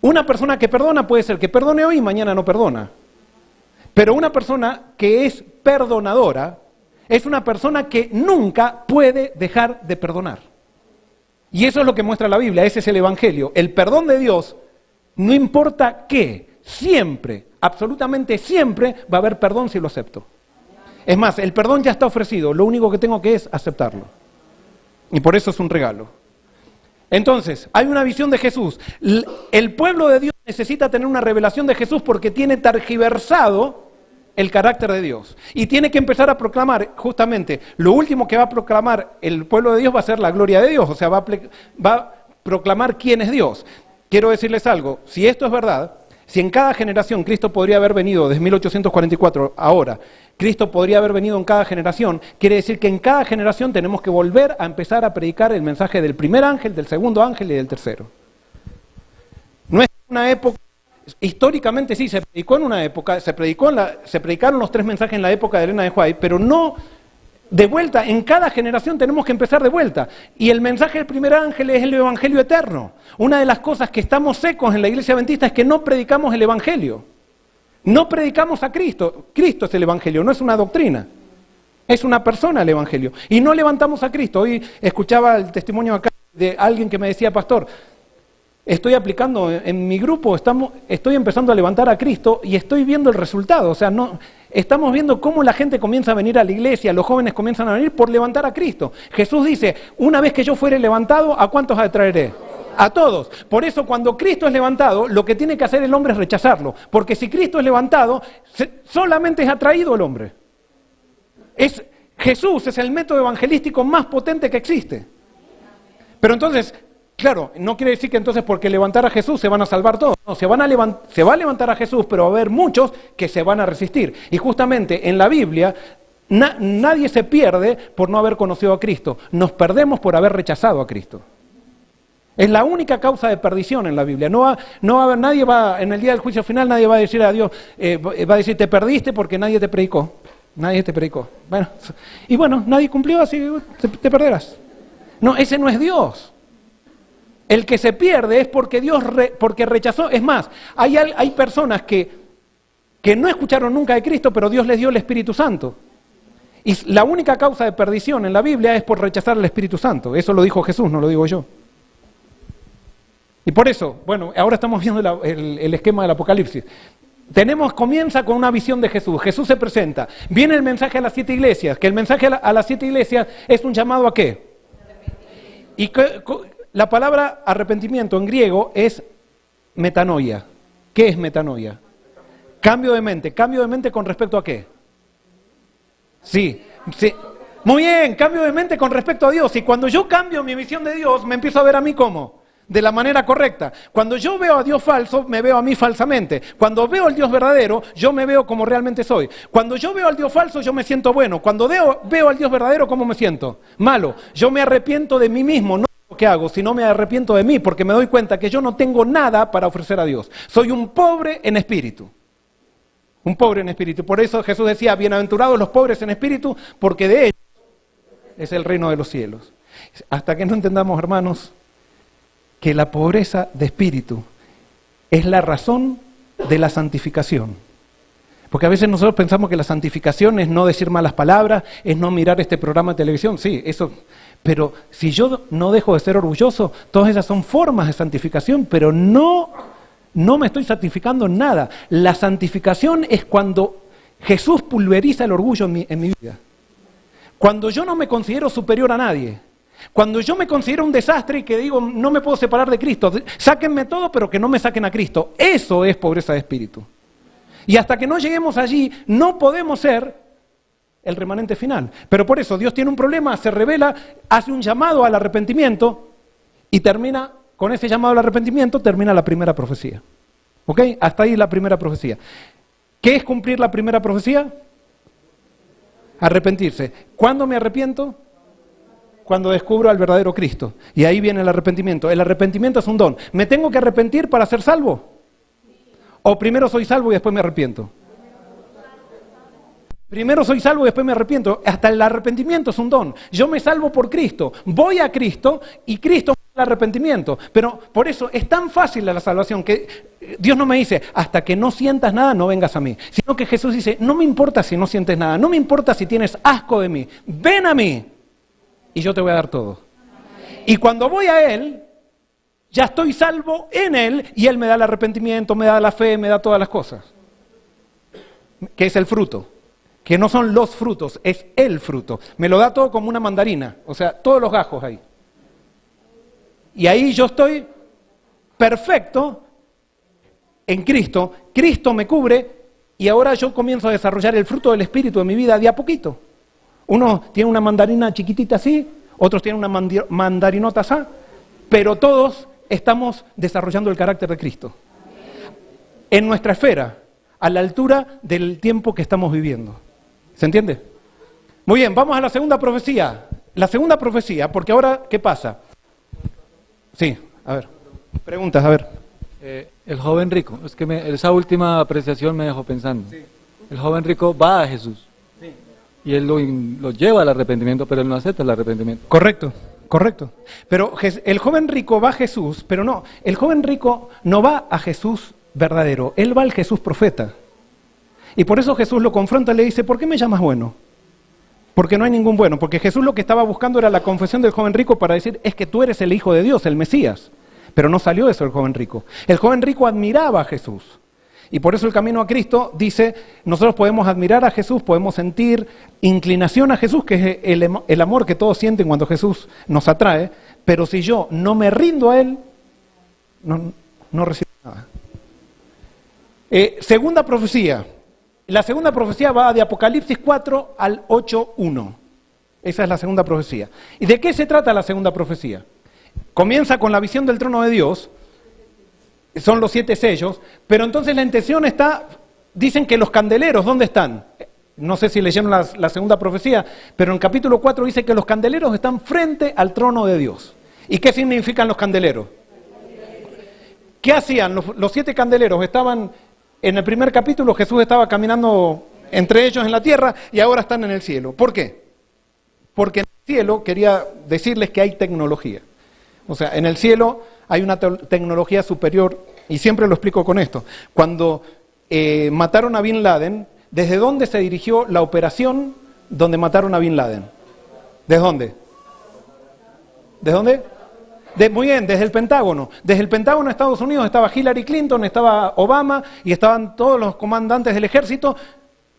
Una persona que perdona puede ser que perdone hoy y mañana no perdona. Pero una persona que es perdonadora es una persona que nunca puede dejar de perdonar. Y eso es lo que muestra la Biblia, ese es el Evangelio. El perdón de Dios, no importa qué, siempre, absolutamente siempre va a haber perdón si lo acepto. Es más, el perdón ya está ofrecido, lo único que tengo que es aceptarlo. Y por eso es un regalo. Entonces, hay una visión de Jesús. El pueblo de Dios necesita tener una revelación de Jesús porque tiene tergiversado el carácter de Dios. Y tiene que empezar a proclamar, justamente, lo último que va a proclamar el pueblo de Dios va a ser la gloria de Dios, o sea, va a proclamar quién es Dios. Quiero decirles algo, si esto es verdad, si en cada generación Cristo podría haber venido desde 1844 ahora, Cristo podría haber venido en cada generación, quiere decir que en cada generación tenemos que volver a empezar a predicar el mensaje del primer ángel, del segundo ángel y del tercero. No es una época, históricamente sí, se predicó en una época, se predicaron los 3 mensajes en la época de Elena de White, pero no de vuelta, en cada generación tenemos que empezar de vuelta. Y el mensaje del primer ángel es el evangelio eterno. Una de las cosas que estamos secos en la iglesia adventista es que no predicamos el evangelio. No predicamos a Cristo. Cristo es el evangelio, no es una doctrina. Es una persona el evangelio. Y no levantamos a Cristo. Hoy escuchaba el testimonio acá de alguien que me decía, pastor, estoy aplicando en mi grupo, estoy empezando a levantar a Cristo y estoy viendo el resultado. O sea, no, estamos viendo cómo la gente comienza a venir a la iglesia, los jóvenes comienzan a venir por levantar a Cristo. Jesús dice, una vez que yo fuere levantado, ¿a cuántos atraeré? A todos. Por eso cuando Cristo es levantado, lo que tiene que hacer el hombre es rechazarlo. Porque si Cristo es levantado, solamente es atraído el hombre. Jesús es el método evangelístico más potente que existe. Pero entonces, claro, no quiere decir que entonces porque levantar a Jesús se van a salvar todos. No, se va a levantar a Jesús, pero va a haber muchos que se van a resistir. Y justamente en la Biblia, nadie se pierde por no haber conocido a Cristo. Nos perdemos por haber rechazado a Cristo. Es la única causa de perdición en la Biblia. No va a haber, nadie va, en el día del juicio final, nadie va a decir a Dios, va a decir, te perdiste porque nadie te predicó. Nadie te predicó. Bueno, nadie cumplió, así te perderás. No, ese no es Dios. El que se pierde es porque Dios porque rechazó. Es más, hay personas que no escucharon nunca de Cristo, pero Dios les dio el Espíritu Santo. Y la única causa de perdición en la Biblia es por rechazar el Espíritu Santo. Eso lo dijo Jesús, no lo digo yo. Y por eso, bueno, ahora estamos viendo el esquema del Apocalipsis. Comienza con una visión de Jesús. Jesús se presenta. Viene el mensaje a las 7 iglesias, que el mensaje a las 7 iglesias es un llamado ¿a qué? Y la palabra arrepentimiento en griego es metanoia. ¿Qué es metanoia? Cambio de mente. ¿Cambio de mente con respecto a qué? Sí. Muy bien, cambio de mente con respecto a Dios. Y cuando yo cambio mi visión de Dios, me empiezo a ver a mí como de la manera correcta. Cuando yo veo a Dios falso, me veo a mí falsamente. Cuando veo al Dios verdadero, yo me veo como realmente soy. Cuando yo veo al Dios falso, yo me siento bueno. Cuando veo al Dios verdadero, ¿cómo me siento? Malo. Yo me arrepiento de mí mismo, no de lo que hago, sino me arrepiento de mí, porque me doy cuenta que yo no tengo nada para ofrecer a Dios. Soy un pobre en espíritu. Un pobre en espíritu. Por eso Jesús decía, bienaventurados los pobres en espíritu, porque de ellos es el reino de los cielos. Hasta que no entendamos, hermanos, que la pobreza de espíritu es la razón de la santificación. Porque a veces nosotros pensamos que la santificación es no decir malas palabras, es no mirar este programa de televisión, sí, eso. Pero si yo no dejo de ser orgulloso, todas esas son formas de santificación, pero no me estoy santificando en nada. La santificación es cuando Jesús pulveriza el orgullo en mi vida. Cuando yo no me considero superior a nadie. Cuando yo me considero un desastre y que digo, no me puedo separar de Cristo, sáquenme todo, pero que no me saquen a Cristo. Eso es pobreza de espíritu. Y hasta que no lleguemos allí, no podemos ser el remanente final. Pero por eso Dios tiene un problema, se revela, hace un llamado al arrepentimiento y termina, con ese llamado al arrepentimiento, termina la primera profecía. ¿Ok? Hasta ahí la primera profecía. ¿Qué es cumplir la primera profecía? Arrepentirse. ¿Cuándo me arrepiento? Cuando descubro al verdadero Cristo. Y ahí viene el arrepentimiento. El arrepentimiento es un don. ¿Me tengo que arrepentir para ser salvo? ¿O primero soy salvo y después me arrepiento? Primero soy salvo y después me arrepiento. Hasta el arrepentimiento es un don. Yo me salvo por Cristo. Voy a Cristo y Cristo me da el arrepentimiento. Pero por eso es tan fácil la salvación que Dios no me dice, hasta que no sientas nada, no vengas a mí. Sino que Jesús dice, no me importa si no sientes nada. No me importa si tienes asco de mí. Ven a mí. Y yo te voy a dar todo. Y cuando voy a Él, ya estoy salvo en Él y Él me da el arrepentimiento, me da la fe, me da todas las cosas. Que es el fruto. Que no son los frutos, es el fruto. Me lo da todo como una mandarina, o sea, todos los gajos ahí. Y ahí yo estoy perfecto en Cristo, Cristo me cubre y ahora yo comienzo a desarrollar el fruto del Espíritu en mi vida de a poquito. Uno tiene una mandarina chiquitita así, otros tienen una mandarinota así, pero todos estamos desarrollando el carácter de Cristo. En nuestra esfera, a la altura del tiempo que estamos viviendo. ¿Se entiende? Muy bien, vamos a la segunda profecía. La segunda profecía, porque ahora, ¿qué pasa? Sí, a ver, preguntas, a ver. El joven rico, es que esa última apreciación me dejó pensando. Sí. El joven rico va a Jesús. Sí. Y él lo lleva al arrepentimiento, pero él no acepta el arrepentimiento. Correcto, correcto. Pero el joven rico va a Jesús, pero no, el joven rico no va a Jesús verdadero, él va al Jesús profeta. Y por eso Jesús lo confronta y le dice, ¿por qué me llamas bueno? Porque no hay ningún bueno, porque Jesús lo que estaba buscando era la confesión del joven rico para decir, es que tú eres el Hijo de Dios, el Mesías. pero no salió eso el joven rico. El joven rico admiraba a Jesús. Y por eso el camino a Cristo dice, nosotros podemos admirar a Jesús, podemos sentir inclinación a Jesús, que es el amor que todos sienten cuando Jesús nos atrae, pero si yo no me rindo a Él, no recibo nada. Segunda profecía. La segunda profecía va de Apocalipsis 4 al 8:1. Esa es la segunda profecía. ¿Y de qué se trata la segunda profecía? Comienza con la visión del trono de Dios, son los 7 sellos, pero entonces la intención está, dicen que los candeleros, ¿dónde están? No sé si leyeron la segunda profecía, pero en el capítulo 4 dice que los candeleros están frente al trono de Dios. ¿Y qué significan los candeleros? ¿Qué hacían? Los 7 candeleros estaban, en el primer capítulo Jesús estaba caminando entre ellos en la tierra y ahora están en el cielo. ¿Por qué? Porque en el cielo, quería decirles que hay tecnología. O sea, en el cielo hay una tecnología superior, y siempre lo explico con esto. Cuando mataron a Bin Laden, ¿desde dónde se dirigió la operación donde mataron a Bin Laden? ¿Desde dónde? ¿Desde dónde? Muy bien, desde el Pentágono. Desde el Pentágono de Estados Unidos estaba Hillary Clinton, estaba Obama y estaban todos los comandantes del ejército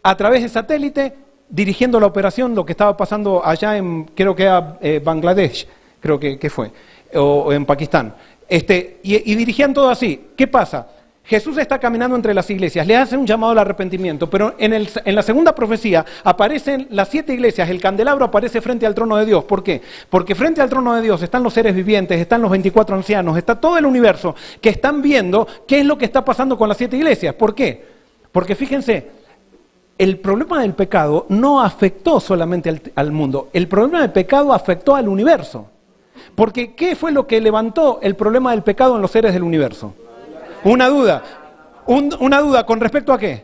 a través de satélite dirigiendo la operación, lo que estaba pasando allá en, creo que era Bangladesh, creo que fue, o en Pakistán. Y dirigían todo así. ¿Qué pasa? Jesús está caminando entre las iglesias, le hace un llamado al arrepentimiento, pero en la segunda profecía aparecen las 7 iglesias, el candelabro aparece frente al trono de Dios. ¿Por qué? Porque frente al trono de Dios están los seres vivientes, están los 24 ancianos, está todo el universo que están viendo qué es lo que está pasando con las 7 iglesias. ¿Por qué? Porque fíjense, el problema del pecado no afectó solamente al mundo, el problema del pecado afectó al universo. Porque ¿qué fue lo que levantó el problema del pecado en los seres del universo? Una duda. ¿Una duda con respecto a qué?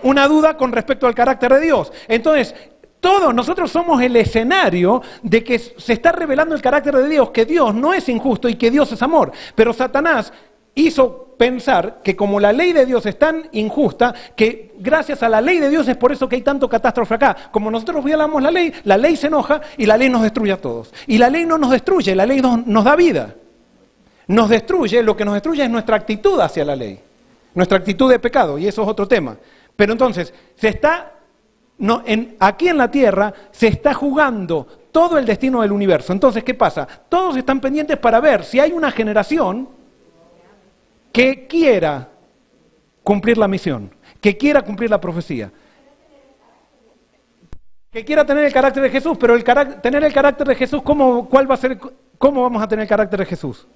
Una duda con respecto al carácter de Dios. Entonces, todos nosotros somos el escenario de que se está revelando el carácter de Dios, que Dios no es injusto y que Dios es amor. Pero Satanás hizo pensar que como la ley de Dios es tan injusta, que gracias a la ley de Dios es por eso que hay tanto catástrofe acá. Como nosotros violamos la ley se enoja y la ley nos destruye a todos. Y la ley no nos destruye, la ley nos da vida. Nos destruye, lo que nos destruye es nuestra actitud hacia la ley, nuestra actitud de pecado, y eso es otro tema. Pero entonces, aquí en la tierra se está jugando todo el destino del universo. Entonces, ¿qué pasa? Todos están pendientes para ver si hay una generación que quiera cumplir la misión, que quiera cumplir la profecía, que quiera tener el carácter de Jesús. Pero tener el carácter de Jesús, ¿cómo vamos a tener el carácter de Jesús?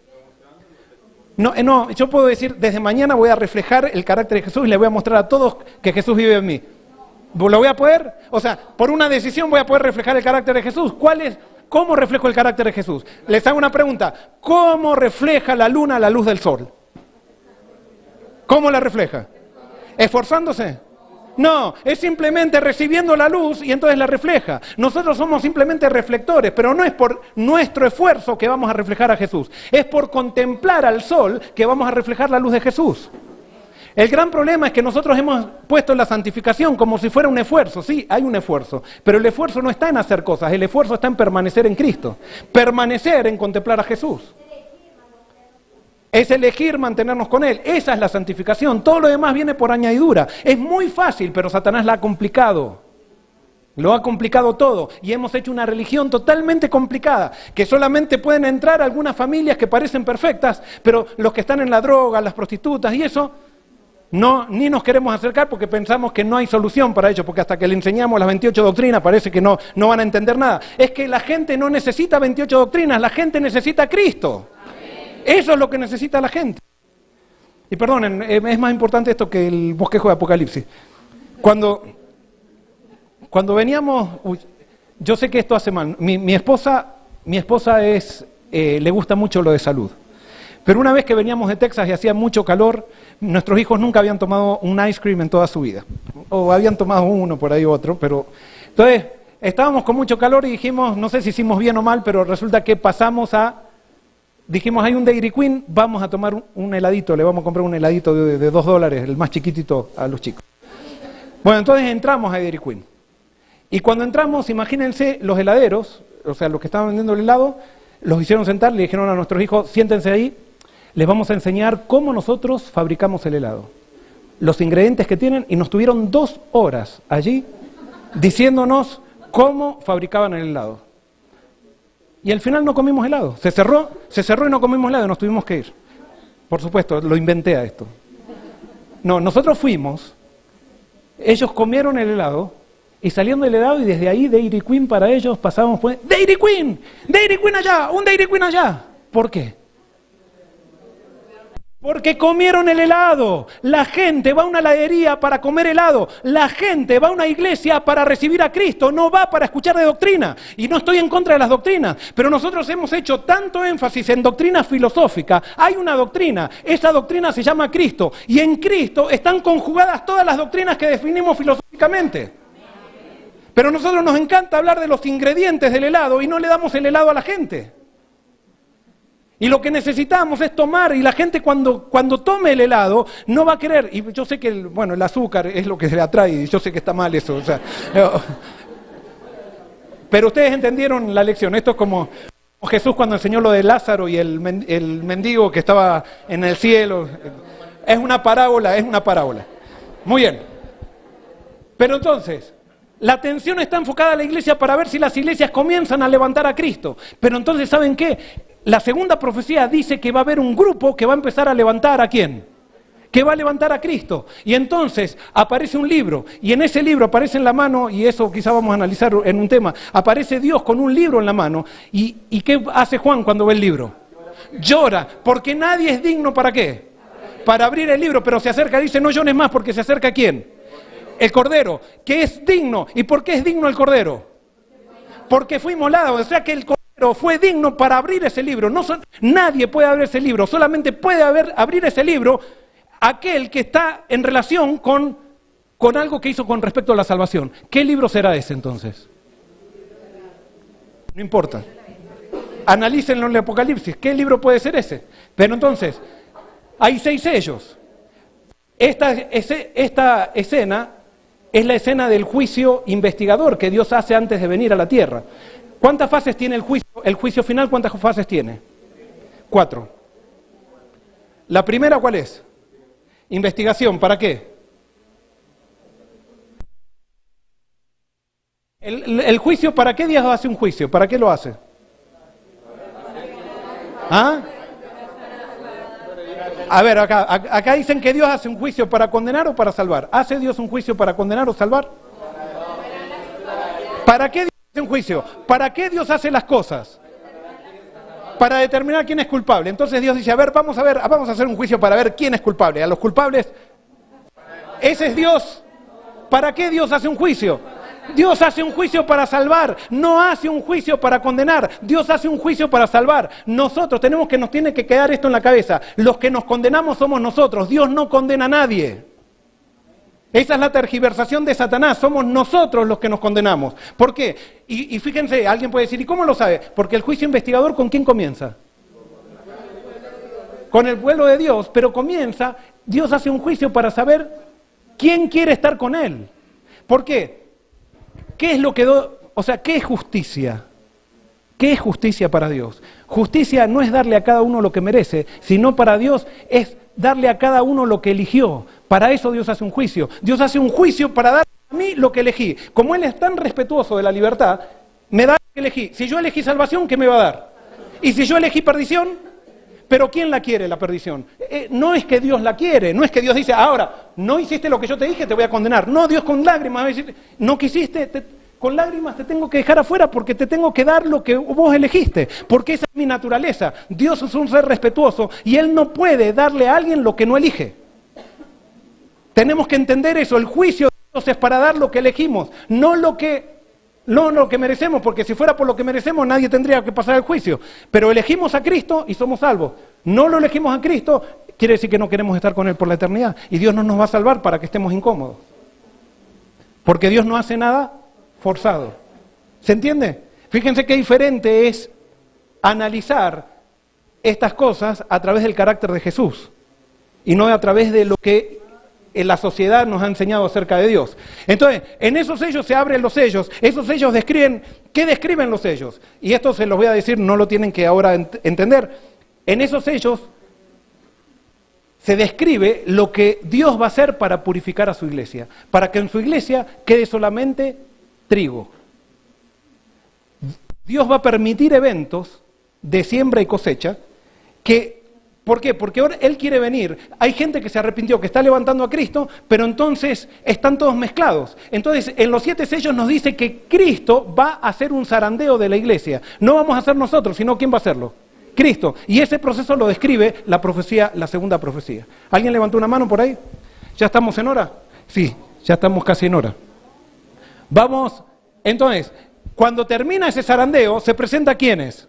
No, yo puedo decir, desde mañana voy a reflejar el carácter de Jesús y le voy a mostrar a todos que Jesús vive en mí. ¿Lo voy a poder? O sea, por una decisión voy a poder reflejar el carácter de Jesús. ¿Cómo reflejo el carácter de Jesús? Les hago una pregunta. ¿Cómo refleja la luna la luz del sol? ¿Cómo la refleja? ¿Esforzándose? No, es simplemente recibiendo la luz y entonces la refleja. Nosotros somos simplemente reflectores, pero no es por nuestro esfuerzo que vamos a reflejar a Jesús. Es por contemplar al sol que vamos a reflejar la luz de Jesús. El gran problema es que nosotros hemos puesto la santificación como si fuera un esfuerzo. Sí, hay un esfuerzo, pero el esfuerzo no está en hacer cosas, el esfuerzo está en permanecer en Cristo, permanecer en contemplar a Jesús. Es elegir mantenernos con Él. Esa es la santificación. Todo lo demás viene por añadidura. Es muy fácil, pero Satanás la ha complicado. Lo ha complicado todo. Y hemos hecho una religión totalmente complicada, que solamente pueden entrar algunas familias que parecen perfectas, pero los que están en la droga, las prostitutas y eso, ni nos queremos acercar porque pensamos que no hay solución para ello, porque hasta que le enseñamos las 28 doctrinas parece que no van a entender nada. Es que la gente no necesita 28 doctrinas, la gente necesita a Cristo. Eso es lo que necesita la gente. Y perdonen, es más importante esto que el bosquejo de Apocalipsis. Cuando veníamos, yo sé que esto hace mal. Mi esposa le gusta mucho lo de salud. Pero una vez que veníamos de Texas y hacía mucho calor, nuestros hijos nunca habían tomado un ice cream en toda su vida. O habían tomado uno, por ahí otro, pero... Entonces, estábamos con mucho calor y dijimos, no sé si hicimos bien o mal, pero resulta que dijimos, hay un Dairy Queen, vamos a tomar un heladito, le vamos a comprar un heladito de $2, el más chiquitito a los chicos. Bueno, entonces entramos a Dairy Queen. Y cuando entramos, imagínense, los heladeros, o sea, los que estaban vendiendo el helado, los hicieron sentar, le dijeron a nuestros hijos, siéntense ahí. les vamos a enseñar cómo nosotros fabricamos el helado. Los ingredientes que tienen, y nos tuvieron 2 horas allí diciéndonos cómo fabricaban el helado. Y al final no comimos helado. Se cerró y no comimos helado y nos tuvimos que ir. Por supuesto, lo inventé a esto. No, nosotros fuimos, ellos comieron el helado y salieron del helado y desde ahí Dairy Queen para ellos pasábamos por... ¡Dairy Queen! ¡Dairy Queen allá! ¡Un Dairy Queen allá! ¿Por qué? Porque comieron el helado. La gente va a una heladería para comer helado. La gente va a una iglesia para recibir a Cristo. No va para escuchar de doctrina. Y no estoy en contra de las doctrinas. Pero nosotros hemos hecho tanto énfasis en doctrina filosófica. Hay una doctrina. Esa doctrina se llama Cristo. Y en Cristo están conjugadas todas las doctrinas que definimos filosóficamente. Pero a nosotros nos encanta hablar de los ingredientes del helado y no le damos el helado a la gente. Y lo que necesitamos es tomar, y la gente cuando tome el helado no va a querer, y yo sé que el azúcar es lo que se le atrae, y yo sé que está mal eso, o sea, pero ustedes entendieron la lección. Esto es como Jesús cuando enseñó lo de Lázaro y el mendigo que estaba en el cielo. Es una parábola. Muy bien. Pero entonces, la atención está enfocada a la iglesia para ver si las iglesias comienzan a levantar a Cristo. Pero entonces, ¿saben qué? La segunda profecía dice que va a haber un grupo que va a empezar a levantar ¿a quién? Que va a levantar a Cristo. Y entonces aparece un libro, y en ese libro aparece en la mano, y eso quizá vamos a analizar en un tema, aparece Dios con un libro en la mano. ¿Y qué hace Juan cuando ve el libro? Llora, porque nadie es digno ¿para qué? Para abrir el libro, pero se acerca y dice, no llores más, porque se acerca ¿quién? El Cordero, que es digno. ¿Y por qué es digno el Cordero? Porque fue inmolado, o sea que el Cordero fue digno para abrir ese libro. Nadie puede abrir ese libro, solamente puede abrir ese libro aquel que está en relación con algo que hizo con respecto a la salvación. ¿Qué libro será ese entonces? No importa. Analícenlo en el Apocalipsis. ¿Qué libro puede ser ese? Pero entonces, hay 6 sellos. Esta escena es la escena del juicio investigador que Dios hace antes de venir a la tierra. ¿Cuántas fases tiene el juicio? El juicio final, ¿cuántas fases tiene? 4. La primera, ¿cuál es? Investigación, ¿para qué? El juicio, ¿para qué Dios hace un juicio? ¿Para qué lo hace? ¿Ah? A ver, acá dicen que Dios hace un juicio para condenar o para salvar. ¿Hace Dios un juicio para condenar o salvar? ¿Para qué Dios hace un juicio? ¿Para qué Dios hace las cosas? Para determinar quién es culpable. Entonces Dios dice, vamos a hacer un juicio para ver quién es culpable. A los culpables, ese es Dios. ¿Para qué Dios hace un juicio? Dios hace un juicio para salvar, no hace un juicio para condenar. Dios hace un juicio para salvar. Nosotros nos tiene que quedar esto en la cabeza. Los que nos condenamos somos nosotros. Dios no condena a nadie. Esa es la tergiversación de Satanás. Somos nosotros los que nos condenamos. ¿Por qué? Y fíjense, alguien puede decir, ¿y cómo lo sabe? Porque el juicio investigador, ¿con quién comienza? Con el pueblo de Dios, pero comienza, Dios hace un juicio para saber quién quiere estar con Él. ¿Por qué? ¿Qué es qué es justicia? ¿Qué es justicia para Dios? Justicia no es darle a cada uno lo que merece, sino para Dios es darle a cada uno lo que eligió. Para eso Dios hace un juicio. Dios hace un juicio para dar a mí lo que elegí. Como Él es tan respetuoso de la libertad, me da lo que elegí. Si yo elegí salvación, ¿qué me va a dar? Y si yo elegí perdición, ¿pero quién la quiere, la perdición? No es que Dios la quiere, no es que Dios dice, ahora, no hiciste lo que yo te dije, te voy a condenar. No, Dios con lágrimas va a decir, no quisiste, con lágrimas te tengo que dejar afuera porque te tengo que dar lo que vos elegiste, porque esa es mi naturaleza. Dios es un ser respetuoso y Él no puede darle a alguien lo que no elige. Tenemos que entender eso, el juicio de Dios es para dar lo que elegimos, no lo que merecemos, porque si fuera por lo que merecemos nadie tendría que pasar el juicio. Pero elegimos a Cristo y somos salvos. No lo elegimos a Cristo, quiere decir que no queremos estar con Él por la eternidad. Y Dios no nos va a salvar para que estemos incómodos. Porque Dios no hace nada forzado. ¿Se entiende? Fíjense qué diferente es analizar estas cosas a través del carácter de Jesús. Y no a través de lo que en la sociedad nos ha enseñado acerca de Dios. Entonces, en esos sellos se abren los sellos. Esos sellos describen, ¿qué describen los sellos? Y esto se los voy a decir, no lo tienen que ahora entender. En esos sellos se describe lo que Dios va a hacer para purificar a su iglesia, para que en su iglesia quede solamente trigo. Dios va a permitir eventos de siembra y cosecha que, ¿por qué? Porque ahora Él quiere venir. Hay gente que se arrepintió, que está levantando a Cristo, pero entonces están todos mezclados. Entonces, en los 7 sellos nos dice que Cristo va a hacer un zarandeo de la iglesia. No vamos a hacer nosotros, sino ¿quién va a hacerlo? Cristo. Y ese proceso lo describe la profecía, la segunda profecía. ¿Alguien levantó una mano por ahí? ¿Ya estamos en hora? Sí, ya estamos casi en hora. Vamos, entonces, cuando termina ese zarandeo, se presenta ¿quiénes?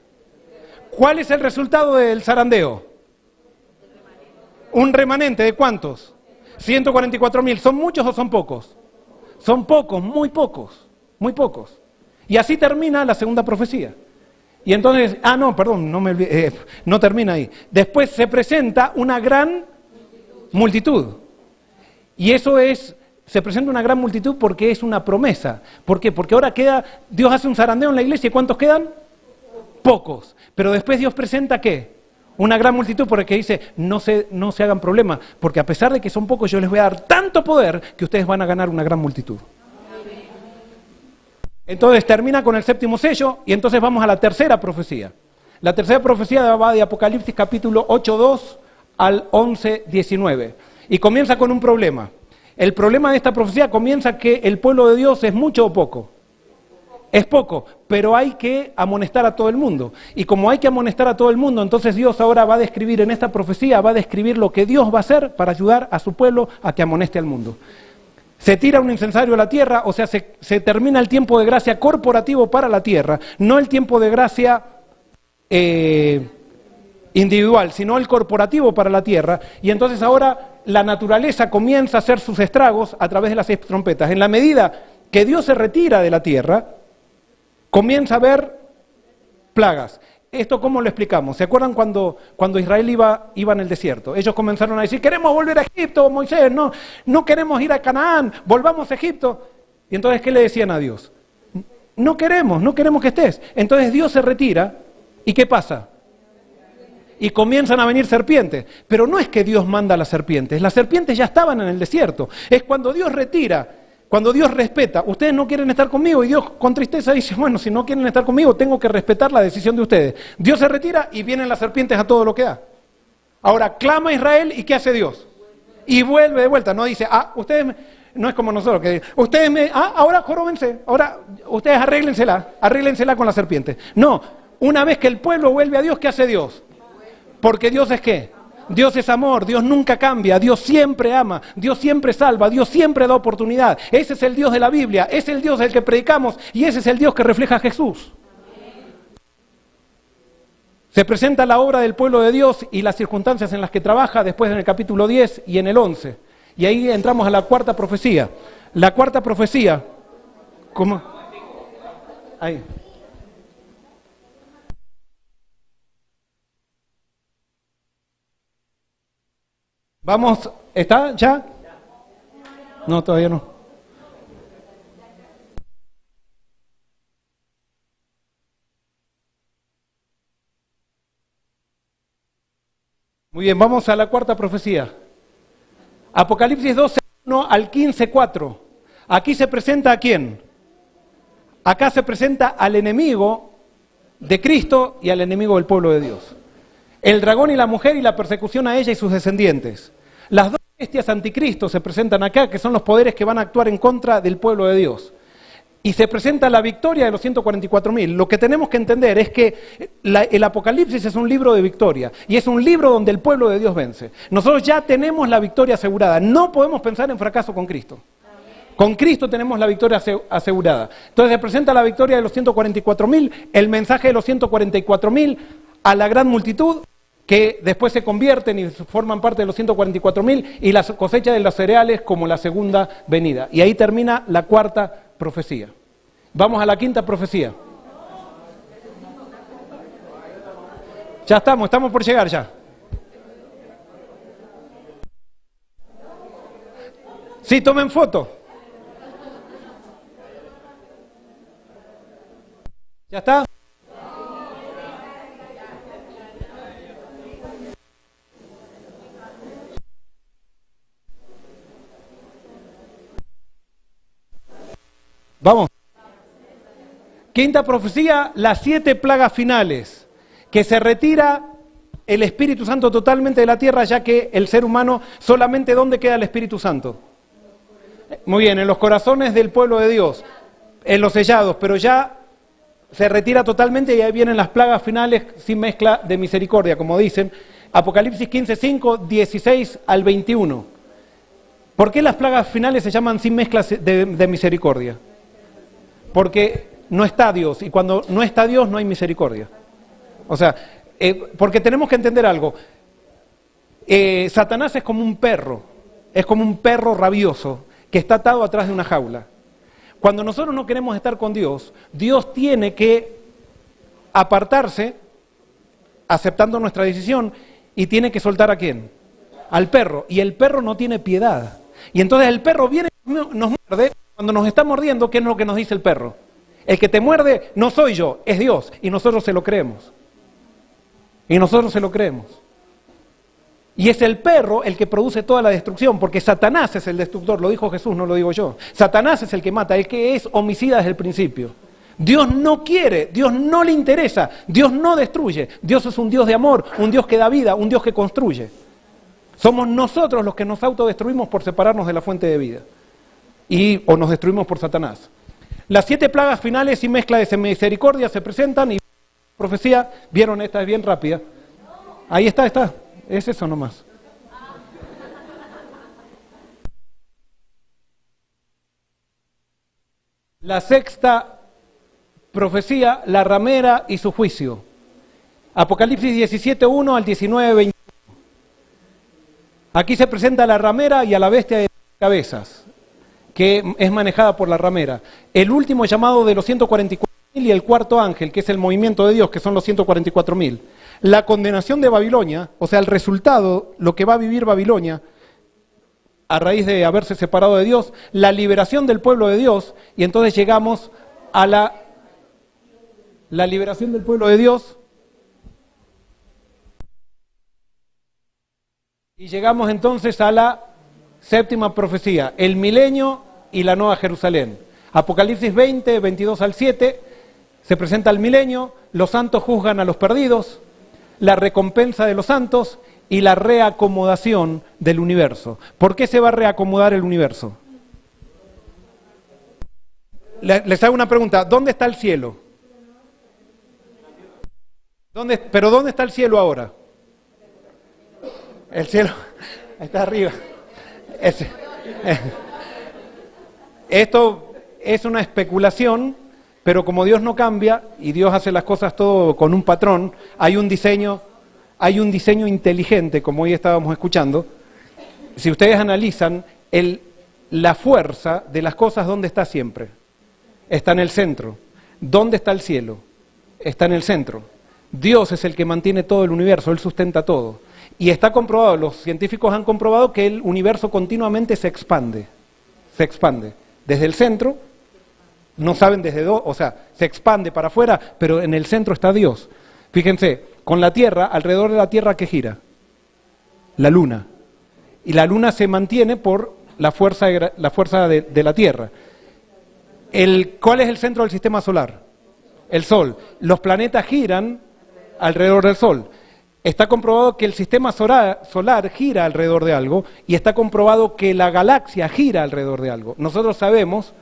¿Cuál es el resultado del zarandeo? Un remanente, ¿de cuántos? 144.000. ¿Son muchos o son pocos? Son pocos, muy pocos, muy pocos. Y así termina la segunda profecía. Y entonces, no termina ahí. Después se presenta una gran multitud. Y eso se presenta una gran multitud porque es una promesa. ¿Por qué? Porque ahora Dios hace un zarandeo en la iglesia, ¿y cuántos quedan? Pocos. Pero después Dios presenta ¿qué? Una gran multitud, porque dice, no se hagan problema, porque a pesar de que son pocos, yo les voy a dar tanto poder que ustedes van a ganar una gran multitud. Entonces termina con el 7º sello y entonces vamos a la tercera profecía. La tercera profecía va de Apocalipsis capítulo 8:2 al 11:19 y comienza con un problema. El problema de esta profecía comienza que el pueblo de Dios es mucho o poco. Es poco, pero hay que amonestar a todo el mundo. Y como hay que amonestar a todo el mundo, entonces Dios ahora va a describir en esta profecía, va a describir lo que Dios va a hacer para ayudar a su pueblo a que amoneste al mundo. Se tira un incensario a la tierra, o sea, se termina el tiempo de gracia corporativo para la tierra, no el tiempo de gracia individual, sino el corporativo para la tierra, y entonces ahora la naturaleza comienza a hacer sus estragos a través de las 6 trompetas. En la medida que Dios se retira de la tierra, comienza a haber plagas. ¿Esto cómo lo explicamos? ¿Se acuerdan cuando Israel iba en el desierto? Ellos comenzaron a decir, queremos volver a Egipto, Moisés, no queremos ir a Canaán, volvamos a Egipto. Y entonces, ¿qué le decían a Dios? No queremos que estés. Entonces Dios se retira, ¿y qué pasa? Y comienzan a venir serpientes. Pero no es que Dios manda a las serpientes ya estaban en el desierto. Es cuando Dios retira, cuando Dios respeta, ustedes no quieren estar conmigo y Dios con tristeza dice, bueno, si no quieren estar conmigo, tengo que respetar la decisión de ustedes. Dios se retira y vienen las serpientes a todo lo que da. Ahora clama Israel y ¿qué hace Dios? Y vuelve de vuelta, no dice, no es como nosotros, que ahora joróbense, ahora ustedes arréglensela con la serpiente. No, una vez que el pueblo vuelve a Dios, ¿qué hace Dios? Porque Dios es ¿qué? Dios es amor, Dios nunca cambia, Dios siempre ama, Dios siempre salva, Dios siempre da oportunidad. Ese es el Dios de la Biblia, ese es el Dios del que predicamos y ese es el Dios que refleja a Jesús. Se presenta la obra del pueblo de Dios y las circunstancias en las que trabaja después en el capítulo 10 y en el 11. Y ahí entramos a la cuarta profecía. La cuarta profecía, ¿cómo? Ahí. Vamos, ¿está ya? No, todavía no. Muy bien, vamos a la cuarta profecía. Apocalipsis 12, 1 al 15, 4. Aquí se presenta ¿a quién? Acá se presenta al enemigo de Cristo y al enemigo del pueblo de Dios. El dragón y la mujer y la persecución a ella y sus descendientes. Las dos bestias anticristo se presentan acá, que son los poderes que van a actuar en contra del pueblo de Dios. Y se presenta la victoria de los 144.000. Lo que tenemos que entender es que el Apocalipsis es un libro de victoria. Y es un libro donde el pueblo de Dios vence. Nosotros ya tenemos la victoria asegurada. No podemos pensar en fracaso con Cristo. Con Cristo tenemos la victoria asegurada. Entonces se presenta la victoria de los 144.000, el mensaje de los 144.000 a la gran multitud, que después se convierten y forman parte de los 144.000, y la cosecha de los cereales como la segunda venida. Y ahí termina la cuarta profecía. Vamos a la quinta profecía. Ya estamos por llegar ya. Sí, tomen foto. ¿Ya está? Quinta profecía, las 7 plagas finales, que se retira el Espíritu Santo totalmente de la tierra, ya que el ser humano, solamente ¿dónde queda el Espíritu Santo? Muy bien, en los corazones del pueblo de Dios, en los sellados, pero ya se retira totalmente y ahí vienen las plagas finales sin mezcla de misericordia, como dicen, Apocalipsis 15:5, 16 al 21. ¿Por qué las plagas finales se llaman sin mezcla de misericordia? Porque no está Dios, y cuando no está Dios no hay misericordia. O sea, porque tenemos que entender algo. Satanás es como un perro rabioso que está atado atrás de una jaula. Cuando nosotros no queremos estar con Dios, Dios tiene que apartarse, aceptando nuestra decisión, y tiene que soltar ¿a quién? Al perro. Y el perro no tiene piedad. Y entonces el perro viene y nos muerde. Cuando nos está mordiendo, ¿qué es lo que nos dice el perro? El que te muerde no soy yo, es Dios. Y nosotros se lo creemos. Y nosotros se lo creemos. Y es el perro el que produce toda la destrucción, porque Satanás es el destructor, lo dijo Jesús, no lo digo yo. Satanás es el que mata, el que es homicida desde el principio. Dios no quiere, Dios no le interesa, Dios no destruye. Dios es un Dios de amor, un Dios que da vida, un Dios que construye. Somos nosotros los que nos autodestruimos por separarnos de la fuente de vida. O nos destruimos por Satanás. Las 7 plagas finales y mezcla de misericordia se presentan y profecía, vieron, esta es bien rápida. Ahí está. Es eso nomás. La sexta profecía, la ramera y su juicio. Apocalipsis 17:1 al 19:21. Aquí se presenta la ramera y a la bestia de cabezas, que es manejada por la ramera. El último llamado de los 144.000 y el cuarto ángel, que es el movimiento de Dios, que son los 144.000. La condenación de Babilonia, o sea, el resultado, lo que va a vivir Babilonia, a raíz de haberse separado de Dios, la liberación del pueblo de Dios, y entonces llegamos a la liberación del pueblo de Dios, y llegamos entonces a la séptima profecía, el milenio y la nueva Jerusalén. Apocalipsis 20, 22 al 7, se presenta el milenio, los santos juzgan a los perdidos, la recompensa de los santos y la reacomodación del universo. ¿Por qué se va a reacomodar el universo? Les hago una pregunta, ¿dónde está el cielo? ¿Pero dónde está el cielo ahora? El cielo está arriba. Esto es una especulación, pero como Dios no cambia y Dios hace las cosas todo con un patrón, hay un diseño inteligente, como hoy estábamos escuchando. Si ustedes analizan, la fuerza de las cosas, ¿dónde está siempre? Está en el centro. ¿Dónde está el cielo? Está en el centro. Dios es el que mantiene todo el universo, Él sustenta todo. Y está comprobado, los científicos han comprobado que el universo continuamente se expande. Desde el centro, no saben desde dónde, o sea, se expande para afuera, pero en el centro está Dios. Fíjense, con la Tierra, alrededor de la Tierra, ¿qué gira? La Luna. Y la Luna se mantiene por la fuerza de la Tierra. ¿Cuál es el centro del sistema solar? El Sol. Los planetas giran alrededor del Sol. Está comprobado que el sistema solar gira alrededor de algo y está comprobado que la galaxia gira alrededor de algo. Nosotros sabemos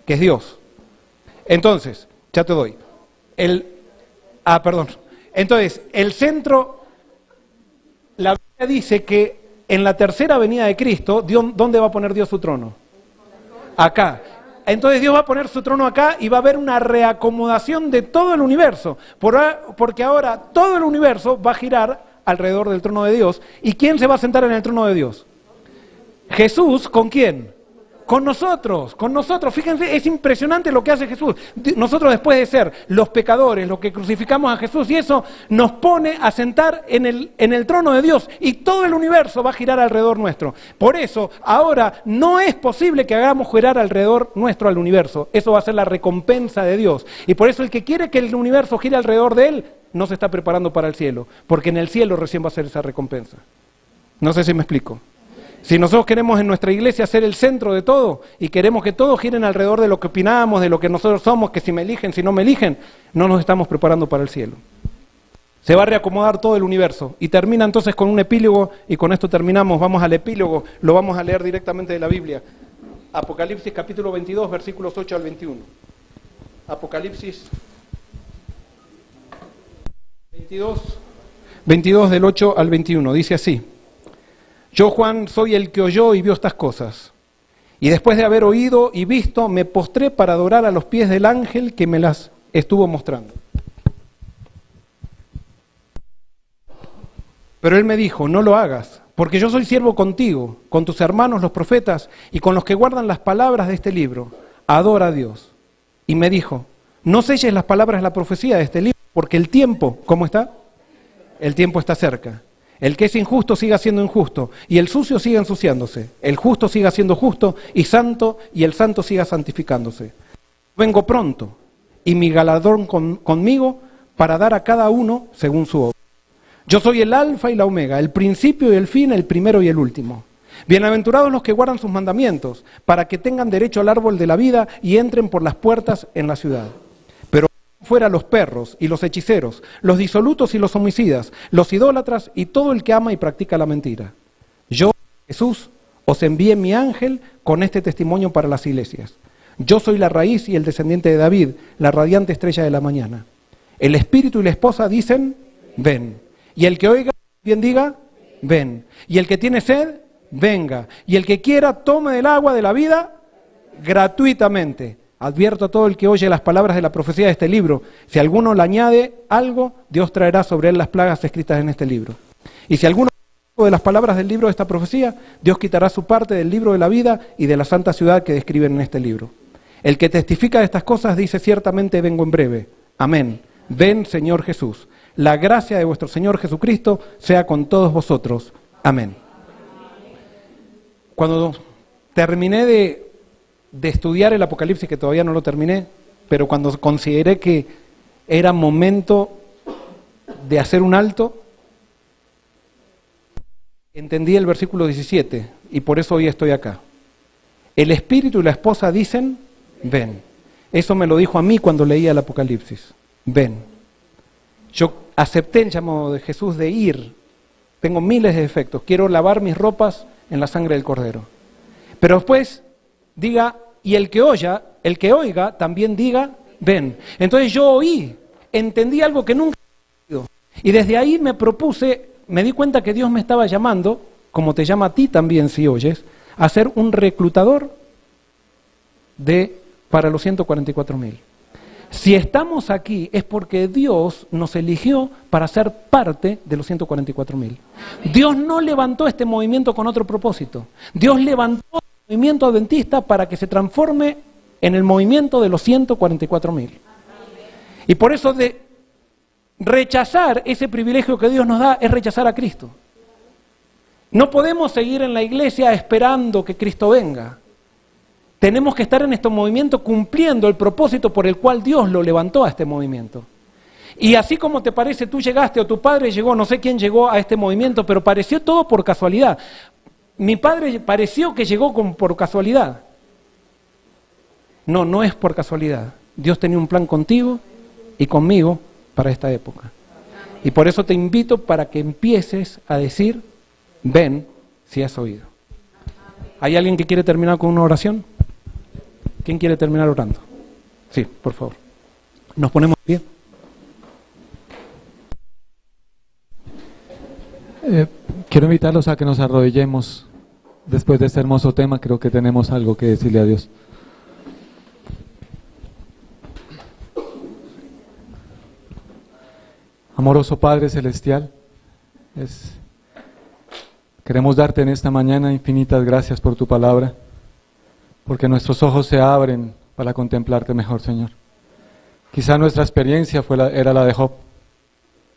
que es Dios. Entonces, ya te doy. Entonces, el centro, la Biblia dice que en la tercera venida de Cristo, ¿dónde va a poner Dios su trono? Acá. Entonces Dios va a poner su trono acá y va a haber una reacomodación de todo el universo, porque ahora todo el universo va a girar alrededor del trono de Dios. ¿Y quién se va a sentar en el trono de Dios? Jesús, ¿con quién? Con nosotros. Fíjense, es impresionante lo que hace Jesús. Nosotros, después de ser los pecadores, los que crucificamos a Jesús, y eso nos pone a sentar en el trono de Dios, y todo el universo va a girar alrededor nuestro. Por eso, ahora no es posible que hagamos girar alrededor nuestro al universo. Eso va a ser la recompensa de Dios. Y por eso el que quiere que el universo gire alrededor de él, no se está preparando para el cielo, porque en el cielo recién va a ser esa recompensa. No sé si me explico. Si nosotros queremos en nuestra iglesia ser el centro de todo y queremos que todos giren alrededor de lo que opinamos, de lo que nosotros somos, que si me eligen, si no me eligen, no nos estamos preparando para el cielo. Se va a reacomodar todo el universo. Y termina entonces con un epílogo, y con esto terminamos. Vamos al epílogo, lo vamos a leer directamente de la Biblia. Apocalipsis capítulo 22, versículos 8 al 21. Apocalipsis 22 del 8 al 21, dice así: Yo, Juan, soy el que oyó y vio estas cosas. Y después de haber oído y visto, me postré para adorar a los pies del ángel que me las estuvo mostrando. Pero él me dijo, no lo hagas, porque yo soy siervo contigo, con tus hermanos los profetas y con los que guardan las palabras de este libro. Adora a Dios. Y me dijo, no selles las palabras de la profecía de este libro, porque el tiempo, ¿cómo está? El tiempo está cerca. El que es injusto siga siendo injusto, y el sucio siga ensuciándose. El justo siga siendo justo y el santo siga santificándose. Vengo pronto, y mi galardón conmigo para dar a cada uno según su obra. Yo soy el alfa y la omega, el principio y el fin, el primero y el último. Bienaventurados los que guardan sus mandamientos, para que tengan derecho al árbol de la vida y entren por las puertas en la ciudad. Pero fuera los perros y los hechiceros, los disolutos y los homicidas, los idólatras y todo el que ama y practica la mentira. Yo, Jesús, os envié mi ángel con este testimonio para las iglesias. Yo soy la raíz y el descendiente de David, la radiante estrella de la mañana. El espíritu y la esposa dicen, ven. Y el que oiga, bien diga, ven. Y el que tiene sed, venga. Y el que quiera, tome del agua de la vida gratuitamente. Advierto a todo el que oye las palabras de la profecía de este libro. Si alguno le añade algo, Dios traerá sobre él las plagas escritas en este libro. Y si alguno de las palabras del libro de esta profecía, Dios quitará su parte del libro de la vida y de la santa ciudad que describen en este libro. El que testifica de estas cosas dice, ciertamente vengo en breve. Amén. Ven, Señor Jesús. La gracia de vuestro Señor Jesucristo sea con todos vosotros. Amén. Cuando terminé de estudiar el Apocalipsis, que todavía no lo terminé, pero cuando consideré que era momento de hacer un alto, entendí el versículo 17, y por eso hoy estoy acá. El espíritu y la esposa dicen, ven. Eso me lo dijo a mí cuando leía el Apocalipsis. Ven. Yo acepté el llamado de Jesús de ir. Tengo miles de defectos. Quiero lavar mis ropas en la sangre del Cordero. Pero después diga, y el que oiga, también diga, ven. Entonces yo oí, entendí algo que nunca he oído. Y desde ahí me di cuenta que Dios me estaba llamando, como te llama a ti también si oyes, a ser un reclutador para los 144.000. Si estamos aquí es porque Dios nos eligió para ser parte de los 144.000. Dios no levantó este movimiento con otro propósito. Dios levantó el movimiento adventista para que se transforme en el movimiento de los 144.000. Y por eso de rechazar ese privilegio que Dios nos da es rechazar a Cristo. No podemos seguir en la iglesia esperando que Cristo venga. Tenemos que estar en este movimiento cumpliendo el propósito por el cual Dios lo levantó a este movimiento. Y así como te parece, tú llegaste o tu padre llegó, no sé quién llegó a este movimiento, pero pareció todo por casualidad. Mi padre pareció que llegó por casualidad. No, no es por casualidad. Dios tenía un plan contigo y conmigo para esta época. Y por eso te invito para que empieces a decir, ven si has oído. ¿Hay alguien que quiere terminar con una oración? ¿Quién quiere terminar orando? Sí, por favor. Nos ponemos bien. Quiero invitarlos a que nos arrodillemos después de este hermoso tema. Creo que tenemos algo que decirle a Dios. Amoroso Padre Celestial, queremos darte en esta mañana infinitas gracias por tu palabra, porque nuestros ojos se abren para contemplarte mejor, Señor. Quizá nuestra experiencia era la de Job.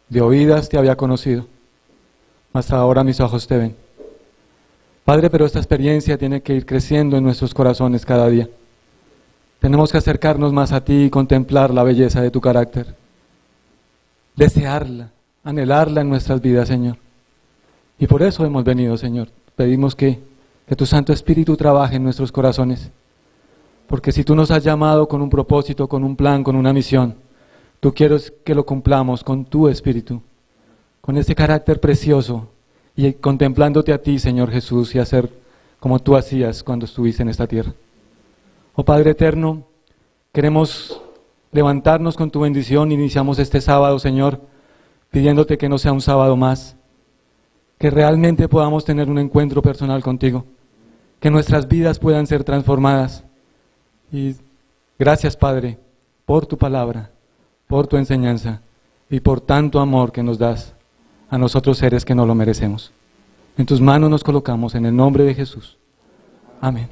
De oídas te había conocido, mas ahora mis ojos te ven. Padre, pero esta experiencia tiene que ir creciendo en nuestros corazones cada día. Tenemos que acercarnos más a ti y contemplar la belleza de tu carácter. Desearla, anhelarla en nuestras vidas, Señor. Y por eso hemos venido, Señor. Pedimos que Que tu Santo Espíritu trabaje en nuestros corazones. Porque si tú nos has llamado con un propósito, con un plan, con una misión, tú quieres que lo cumplamos con tu Espíritu, con ese carácter precioso y contemplándote a ti, Señor Jesús, y hacer como tú hacías cuando estuviste en esta tierra. Oh Padre eterno, queremos levantarnos con tu bendición. Iniciamos este sábado, Señor, pidiéndote que no sea un sábado más, que realmente podamos tener un encuentro personal contigo, que nuestras vidas puedan ser transformadas. Y gracias, Padre, por tu palabra, por tu enseñanza y por tanto amor que nos das a nosotros seres que no lo merecemos. En tus manos nos colocamos en el nombre de Jesús. Amén.